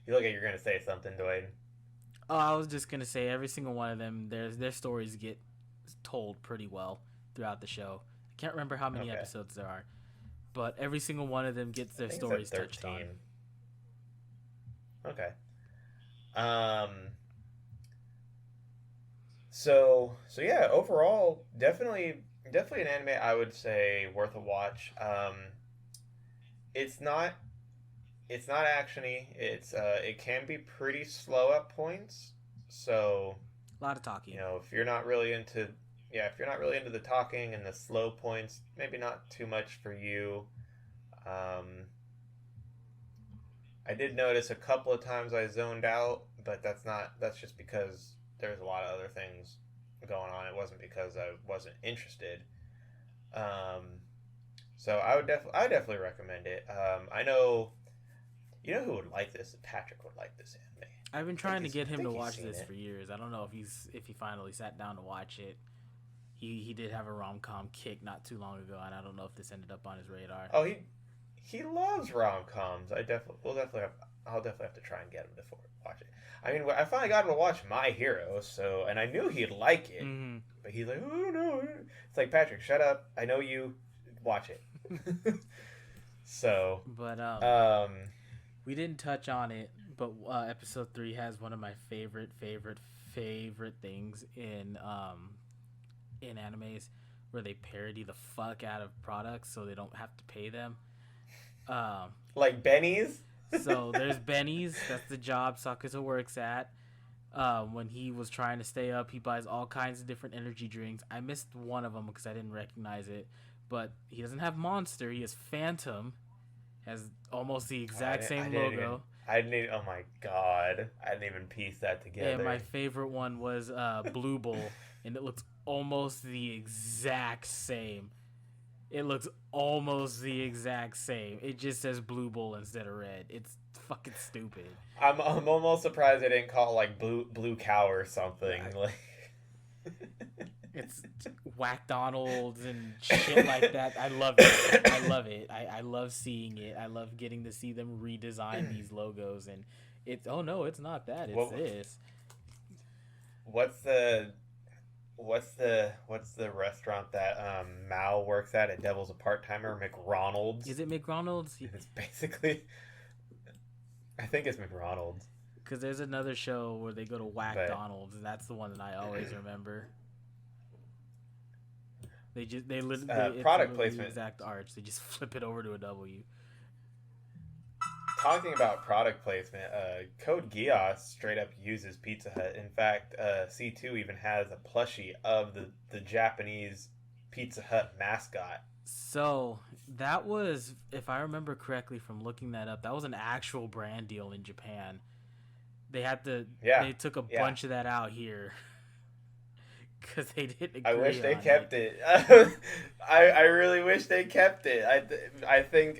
You look like you're going to say something, Dwayne. Oh, I was just gonna say every single one of them, their stories get told pretty well throughout the show. I can't remember how many episodes there are, but every single one of them gets their stories touched on. Okay. So yeah, overall, definitely an anime I would say worth a watch. It's not actiony. It can be pretty slow at points. So A lot of talking. If you're not really into, if you're not really into the talking and the slow points, maybe not too much for you. Um, I did notice a couple of times I zoned out, but that's just because there's a lot of other things going on. It wasn't because I wasn't interested. Um, so I would definitely recommend it. I know, who would like this? Patrick would like this anime. I've been trying to get I him to think he's watch seen this it. for years. I don't know if he finally sat down to watch it. He did have a rom com kick not too long ago, and I don't know if this ended up on his radar. Oh, he loves rom coms. I'll definitely have to try and get him to watch it. I mean, I finally got him to watch My Hero, and I knew he'd like it, Mm-hmm. but he's like, oh, I don't know. It's like, Patrick, shut up. I know you. Watch it. So, But we didn't touch on it. But episode 3 has one of my favorite things in animes, where they parody the fuck out of products so they don't have to pay them. Like Benny's. So there's Benny's. That's the job Sakusa works at. When he was trying to stay up, he buys all kinds of different energy drinks. I missed one of them because I didn't recognize it. But he doesn't have Monster. He has Phantom. Has almost the exact same logo. Oh my god. I didn't even piece that together. And my favorite one was Blue Bull. And it looks almost the exact same. It looks almost the exact same. It just says Blue Bull instead of red. It's fucking stupid. I'm almost surprised they didn't call it like Blue Cow or something. Like It's Whack Donalds and shit like that. I love it. I love it. I love seeing it. I love getting to see them redesign these logos. And it's it's not that. It's this. What's the restaurant that Mao works at Devil's a Part-Timer? McRonald's. Is it McRonald's? It's basically, I think it's McRonald's. Because there's another show where they go to Whack Donalds, and that's the one that I always remember. They literally product placement. The exact arch. They just flip it over to a W. Talking about product placement, Code Geass straight up uses Pizza Hut. In fact, C2 even has a plushie of the Japanese Pizza Hut mascot. So that was, if I remember correctly from looking that up, that was an actual brand deal in Japan. They had to. Yeah. They took a bunch of that out here. Because they didn't agree. I wish they on kept it. I really wish they kept it. I think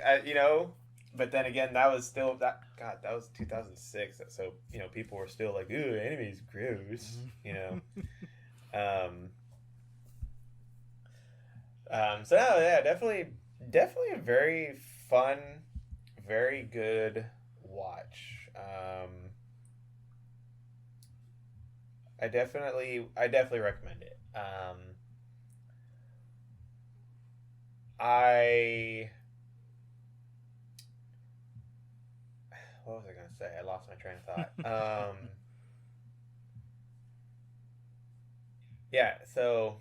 but then again, that was still that was 2006. So people were still like, "Ooh, anime's gross," So yeah, definitely a very fun, very good watch. I definitely recommend it. What was I gonna say? I lost my train of thought. Yeah. So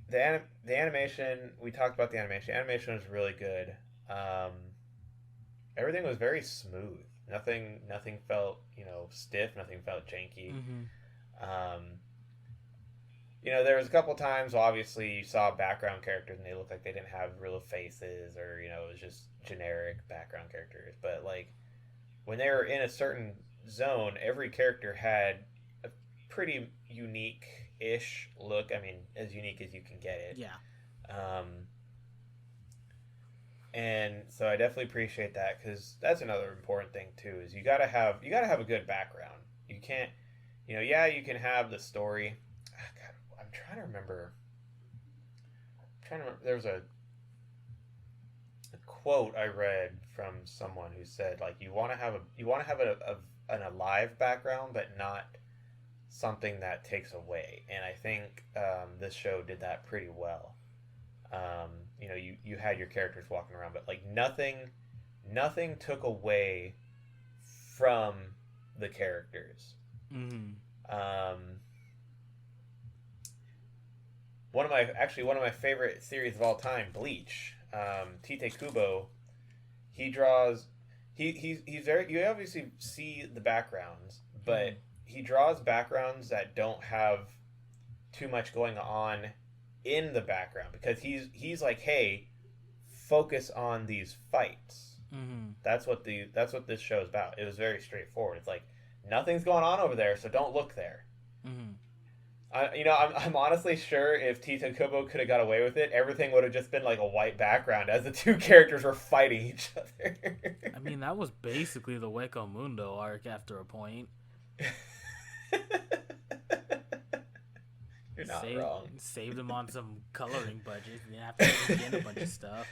the animation, we talked about the animation. Animation was really good. Everything was very smooth. Nothing felt stiff. Nothing felt janky. Mm-hmm. There was a couple times, obviously, you saw background characters and they looked like they didn't have real faces, or it was just generic background characters. But like when they were in a certain zone, every character had a pretty unique-ish look. I mean, as unique as you can get it. Yeah. And so I definitely appreciate that, because that's another important thing too. Is you gotta have a good background. You can't, you can have the story. God, I'm trying to remember. There was a quote I read from someone who said, like, you want to have an alive background, but not something that takes away. And I think this show did that pretty well. You had your characters walking around, but like nothing took away from the characters. Mm-hmm. One of my favorite series of all time, Bleach. Tite Kubo, he draws. He's very. You obviously see the backgrounds, but he draws backgrounds that don't have too much going on in the background because he's like, hey, focus on these fights. Mm-hmm. That's what this show is about. It was very straightforward. It's like nothing's going on over there, so don't look there. Mm-hmm. I'm honestly sure if Tito Kubo could have got away with it, everything would have just been like a white background as the two characters were fighting each other. I mean, that was basically the Hueco Mundo arc after a point. You're not wrong. Saved them on some coloring budget. You have to put in a bunch of stuff.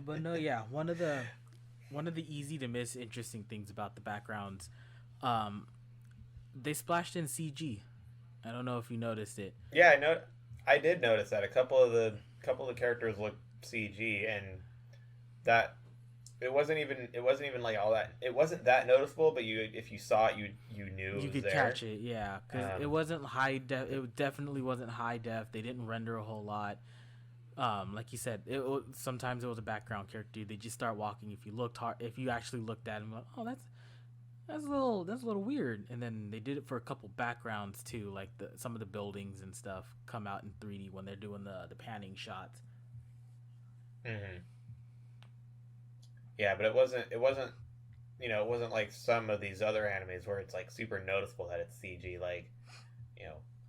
But no, yeah, one of the easy to miss interesting things about the backgrounds, they splashed in CG. I don't know if you noticed it. Yeah, I know. I did notice that a couple of the characters looked CG, and that it wasn't even like all that. It wasn't that noticeable, but if you saw it, you knew it you was could there. catch it, yeah, because it wasn't high def. It definitely wasn't high def. They didn't render a whole lot. Like you said, sometimes it was a background character. They just start walking. If you looked hard, if you actually looked at them, like, oh, that's a little weird. And then they did it for a couple backgrounds too, like some of the buildings and stuff come out in 3D when they're doing the panning shots. Mm-hmm. Yeah, but it wasn't it wasn't like some of these other animes where it's like super noticeable that it's CG. Like,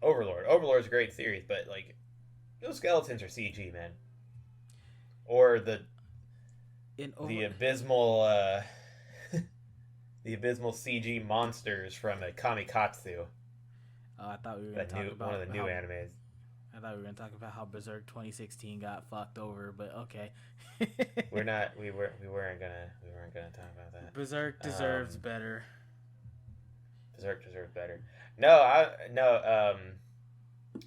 Overlord's a great series, but like those skeletons are CG, man. Or the abysmal the abysmal CG monsters from a Kamikatsu. I thought we were going to talk about one of the new animes. I thought we were going to talk about how Berserk 2016 got fucked over, but okay. We weren't gonna talk about that. Berserk deserves better. Berserk deserves better.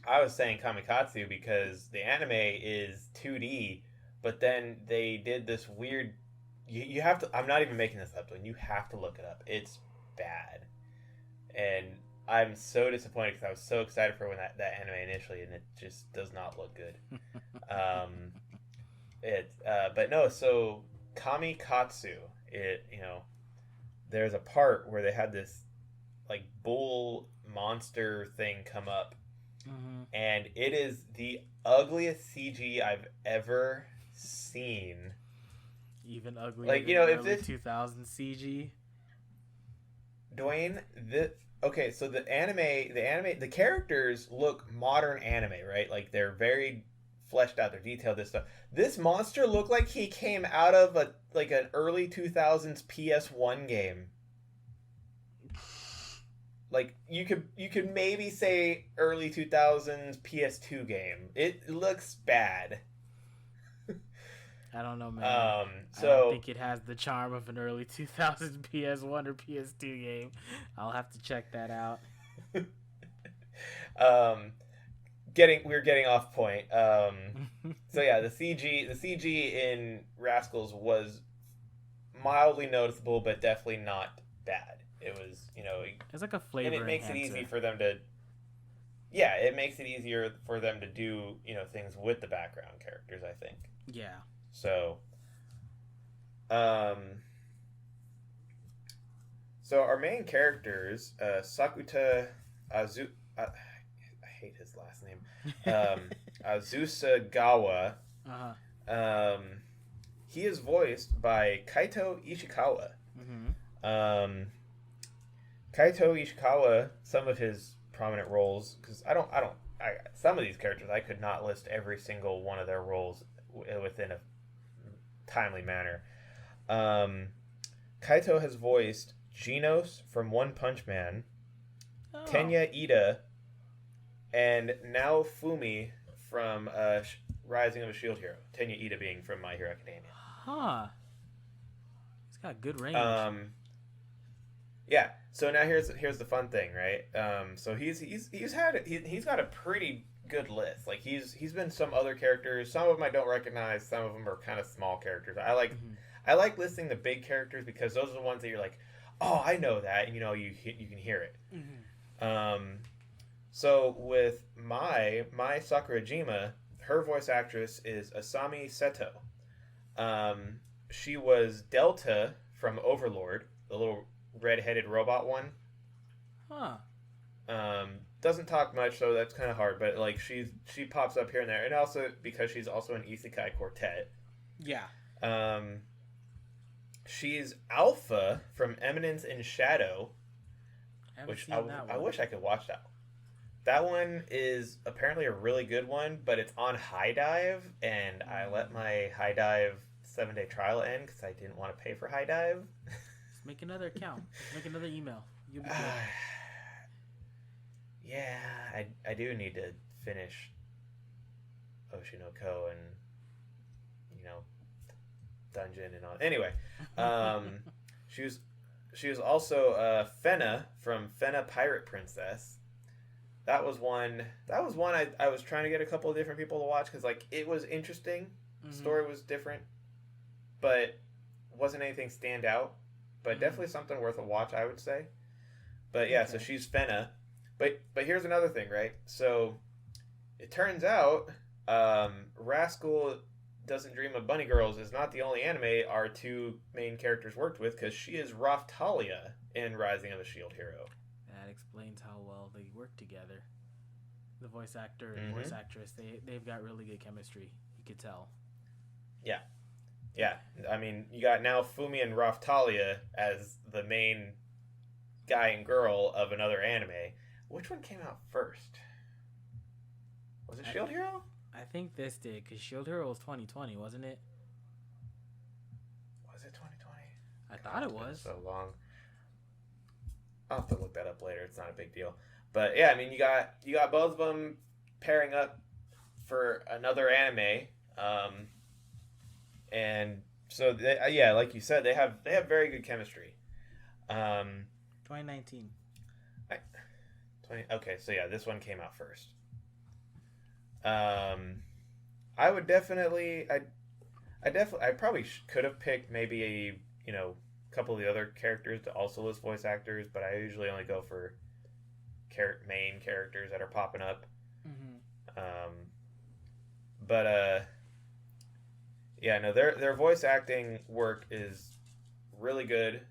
I was saying Kamikatsu because the anime is 2D, but then they did this weird. You have to. I'm not even making this up, Dwayne. You have to look it up. It's bad, and I'm so disappointed because I was so excited for when that anime initially, and it just does not look good. But no. So Kamikatsu, there's a part where they had this like bull monster thing come up, and it is the ugliest CG I've ever seen. Even uglier like than if early this 2000 CG. Dwayne, okay, so the characters look modern anime, right? Like they're very fleshed out, they're detailed. This stuff. This monster looked like he came out of an early 2000s PS1 game. Like you could maybe say early 2000s PS2 game. It looks bad. I don't know, man. I don't think it has the charm of an early 2000s PS1 or PS2 game. I'll have to check that out. We're getting off point. So yeah, the CG in Rascals was mildly noticeable, but definitely not bad. It was, it's like a flavor and it makes enhancer. it easy for them to. Yeah, it makes it easier for them to do things with the background characters, I think. Yeah. So, so our main characters, Sakuta I hate his last name, Azusagawa. He is voiced by Kaito Ishikawa. Kaito Ishikawa, some of his prominent roles, because some of these characters I could not list every single one of their roles within a timely manner. Kaito has voiced Genos from One Punch Man, Tenya Ida, and now Fumi from Rising of a Shield Hero. Tenya Ida being from My Hero Academia. Huh. He's got good range. Yeah. So now here's the fun thing, right? So he's got a pretty good list. Like he's been some other characters. Some of them I don't recognize. Some of them are kind of small characters. I like listing the big characters because those are the ones that you're like, oh, I know that, and you can hear it. So with my Sakurajima, her voice actress is Asami Seto. She was Delta from Overlord, the little redheaded robot one. Huh. Doesn't talk much, so that's kind of hard. But like she pops up here and there, and also because she's also an isekai quartet. Yeah. Um, she's Alpha from Eminence in Shadow, which I wish I could watch that. That one is apparently a really good one, but it's on High Dive, and I let my High Dive 7-day trial end because I didn't want to pay for High Dive. Just make another account. Just make another email. You'll be good. Yeah, I do need to finish Oshinoko and, you know, Dungeon and all. Anyway, she was also Fena from Fena Pirate Princess. That was one I was trying to get a couple of different people to watch because like it was interesting. The story was different, but wasn't anything stand out. But definitely something worth a watch, I would say. But yeah, so she's Fena. But here's another thing, right? So it turns out Rascal Doesn't Dream of Bunny Girls is not the only anime our two main characters worked with, because she is Raftalia in Rising of the Shield Hero. That explains how well they work together. The voice actor and voice actress, they've got really good chemistry. You could tell. Yeah. Yeah. I mean, you got now Fumi and Raftalia as the main guy and girl of another anime. Which one came out first? Was it Shield Hero? I think this did, because Shield Hero was 2020, wasn't it? Was it 2020? I thought it was. So long. I'll have to look that up later. It's not a big deal. But yeah, I mean, you got both of them pairing up for another anime, and so they, like you said, they have very good chemistry. 2019. Okay, so yeah, this one came out first. I would definitely, I probably could have picked maybe a couple of the other characters to also list voice actors, but I usually only go for main characters that are popping up. Yeah, no, their voice acting work is really good.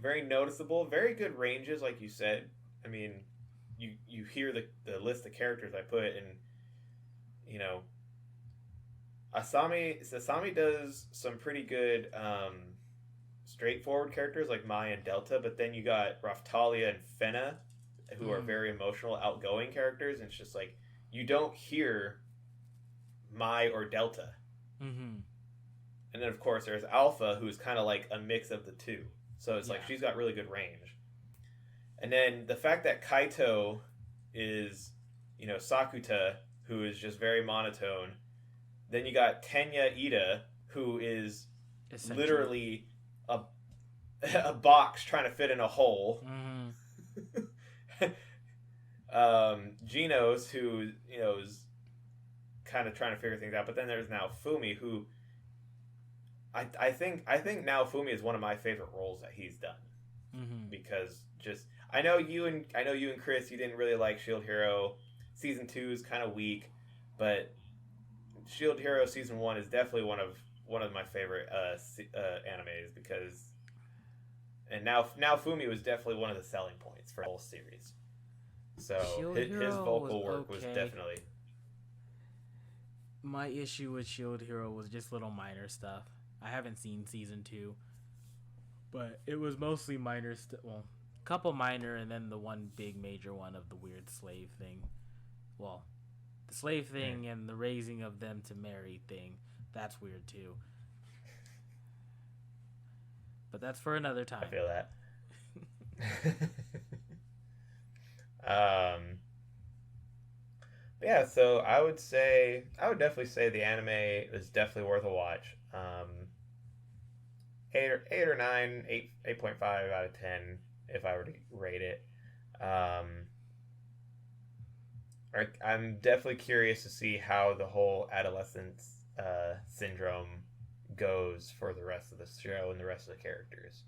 Very noticeable, very good ranges, like you said. I mean, you hear the list of characters I put, and Sasami does some pretty good straightforward characters like Mai and Delta, but then you got Raftalia and Fena, who are very emotional, outgoing characters, and it's just like you don't hear Mai or Delta. And then of course there's Alpha, who's kind of like a mix of the two, so it's like she's got really good range. And then the fact that Kaito is Sakuta, who is just very monotone. Then you got Tenya Ida, wino, is literally a box trying to fit in a hole. Genos, who is kind of trying to figure things out. But then there's now Fumi, who I think now Fumi is one of my favorite roles that he's done. Because I know you and Chris, you didn't really like Shield Hero. Season 2 is kind of weak, but Shield Hero Season 1 is definitely one of my favorite animes, because now Fumi was definitely one of the selling points for the whole series. So his vocal work was definitely. My issue with Shield Hero was just little minor stuff. I haven't seen Season 2, but it was mostly minor stuff. Well, a couple minor, and then the one big major one of the weird slave thing. Well, the slave thing and the raising of them to marry thing. That's weird too. But that's for another time. I feel that. Yeah, so I would definitely say the anime is definitely worth a watch. 8 or 9, 8.5 out of 10 if I were to rate it. I'm definitely curious to see how the whole adolescence syndrome goes for the rest of the show and the rest of the characters.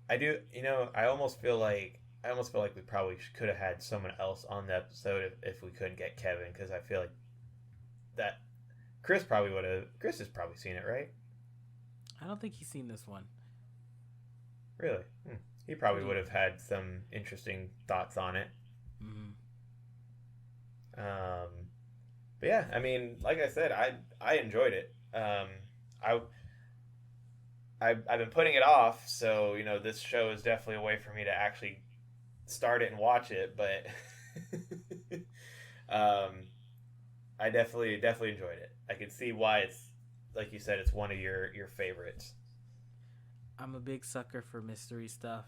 I almost feel like we probably could have had someone else on the episode if we couldn't get Kevin, because I feel like that Chris probably would have. Chris has probably seen it, right? I don't think he's seen this one. Really? He What probably do you? would have had some interesting thoughts on it. Mm, Um, but yeah, I mean, like I said, I enjoyed it. I I've been putting it off, so this show is definitely a way for me to actually start it and watch it. But um, I definitely enjoyed it. I could see why it's like you said, it's one of your favorites. I'm a big sucker for mystery stuff,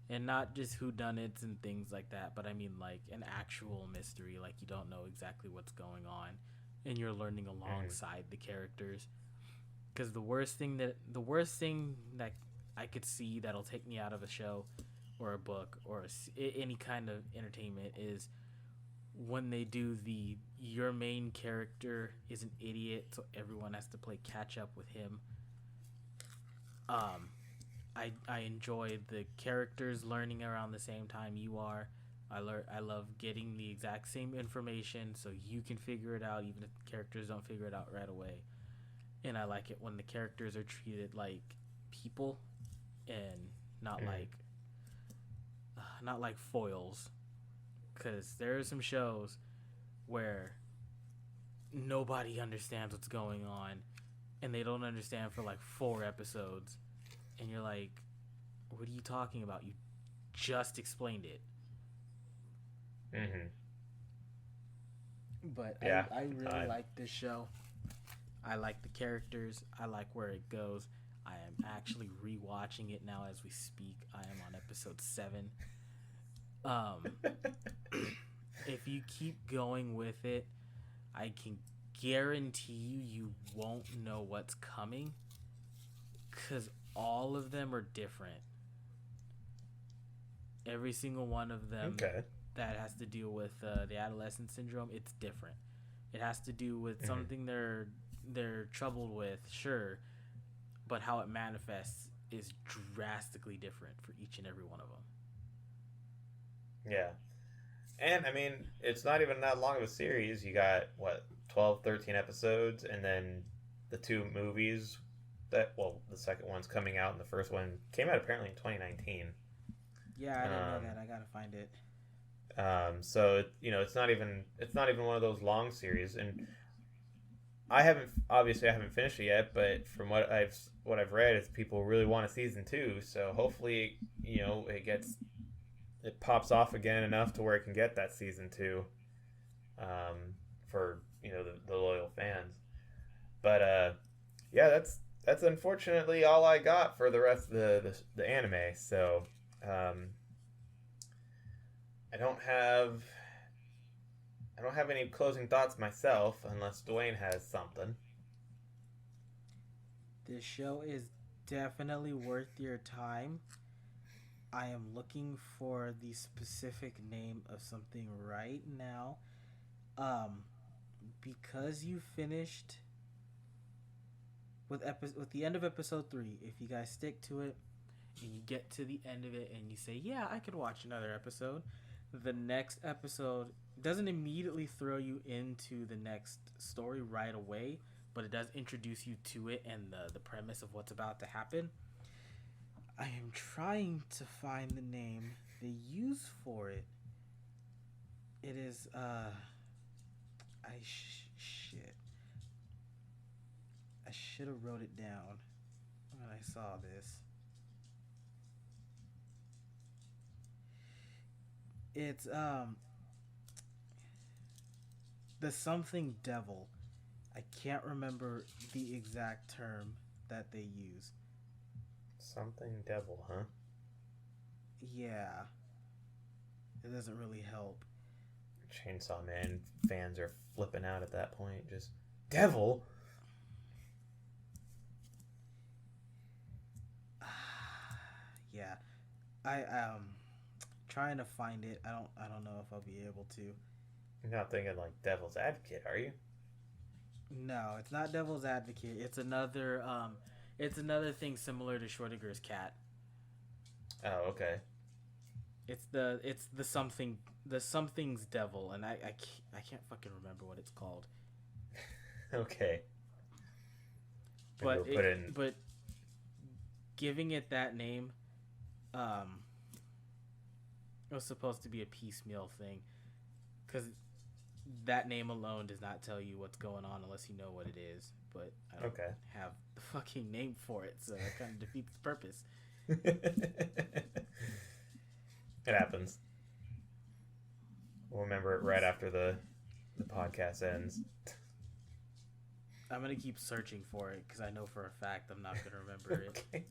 and not just whodunits and things like that, but I mean like an actual mystery, like you don't know exactly what's going on, and you're learning Mm-hmm. alongside the characters. Because the worst thing that I could see that'll take me out of a show or a book or any kind of entertainment is when they do the your main character is an idiot, so everyone has to play catch up with him. Um, I enjoy the characters learning around the same time you are. I love getting the exact same information so you can figure it out even if the characters don't figure it out right away. And I like it when the characters are treated like people and not Mm-hmm. like not like foils. Because there are some shows where nobody understands what's going on, and they don't understand for like 4 episodes, and you're like, "What are you talking about? You just explained it." Mm-hmm. But Yeah. I really Uh, like this show. I like the characters. I like where it goes. I am actually rewatching it now as we speak. I am on episode 7. Um, if you keep going with it, I can guarantee you won't know what's coming because all of them are different. Every single one of them okay. that has to deal with the adolescent syndrome, it's different. It has to do with Mm-hmm. something they're troubled with, sure, but how it manifests is drastically different for each and every one of them. Yeah. And I mean, it's not even that long of a series. You got what 12, 13 episodes, and then the two movies. The second one's coming out, and the first one came out apparently in 2019. Yeah, I didn't know Um, that. I gotta find it. so it's not even one of those long series, and I haven't finished it yet, but from what I've read is people really want a season two. So hopefully, it pops off again enough to where it can get that season two, um, for the loyal fans. But yeah, that's unfortunately all I got for the rest of the anime. So um, I don't have I don't have any closing thoughts myself, unless Dwayne has something. This show is definitely worth your time. I am looking for the specific name of something right now. Um, because you finished with the end of episode 3, if you guys stick to it and you get to the end of it and you say, "Yeah, I could watch another episode," the next episode doesn't immediately throw you into the next story right away, but it does introduce you to it and the premise of what's about to happen. I am trying to find the name they use for it. It is shit. I should have wrote it down when I saw this. It's the something devil. I can't remember the exact term that they use. Something devil, huh? Yeah, it doesn't really help. Chainsaw Man fans are flipping out at that point. Just devil. Yeah, I trying to find it. I don't know if I'll be able to. You're not thinking like Devil's Advocate, are you? No, it's not Devil's Advocate. It's another thing similar to Schrodinger's cat. Oh, okay. It's the something's devil, and I can't fucking remember what it's called. Okay. Maybe But we'll put in. but giving it that name, um, it was supposed to be a piecemeal thing, because that name alone does not tell you what's going on unless you know what it is. But I don't Okay. have the fucking name for it, so that kind of defeats the purpose. It happens. We'll remember it right after the podcast ends. I'm gonna keep searching for it because I know for a fact I'm not gonna remember it. Okay.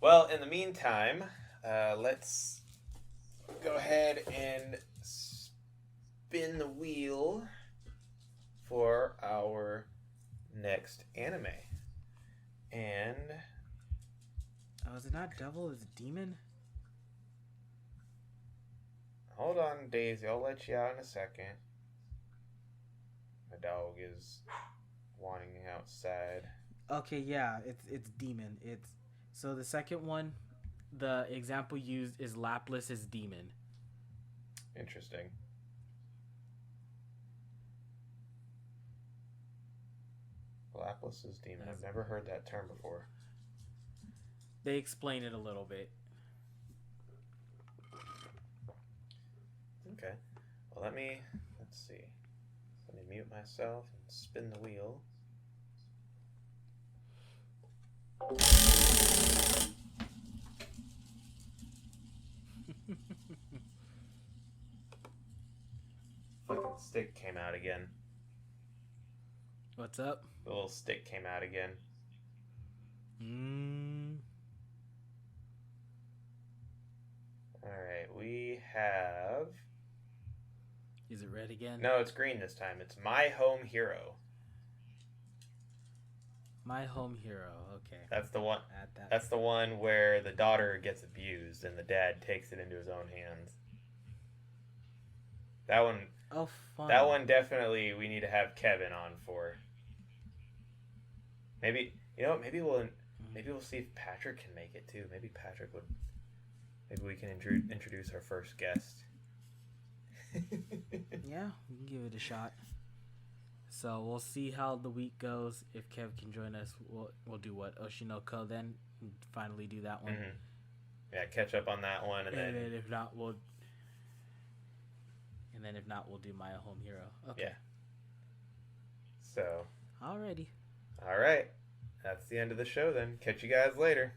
Well, in the meantime, let's go ahead and spin the wheel for our next anime. And Oh, is it not devil? Is it demon? hold on, Daisy. I'll let you out in a second. My dog is wanting outside. Okay, yeah, it's demon. It's so the second one, the example used is Laplace is demon. Interesting. Laplace is demon. I've never heard that term before. They explain it a little bit. Okay. Well, let's see. Let me mute myself and spin the wheel. Fucking stick came out again. What's up? The little stick came out again. Alright, we have... Is it red again? No, it's green this time. It's My Home Hero. My Home Hero. Okay. That's the one. Add that. That's the one where the daughter gets abused and the dad takes it into his own hands. That one. Oh, fun. That one definitely we need to have Kevin on for. Maybe maybe we'll see if Patrick can make it too. Maybe Patrick would. Maybe we can introduce our first guest. Yeah, we can give it a shot. So we'll see how the week goes. If Kev can join us, we'll do what Oshinoko then. Finally do that one. Mm-hmm. Yeah, catch up on that one, and then if not, we'll do My Home Hero. Okay. Yeah. So. Alrighty. All right. That's the end of the show then. Catch you guys later.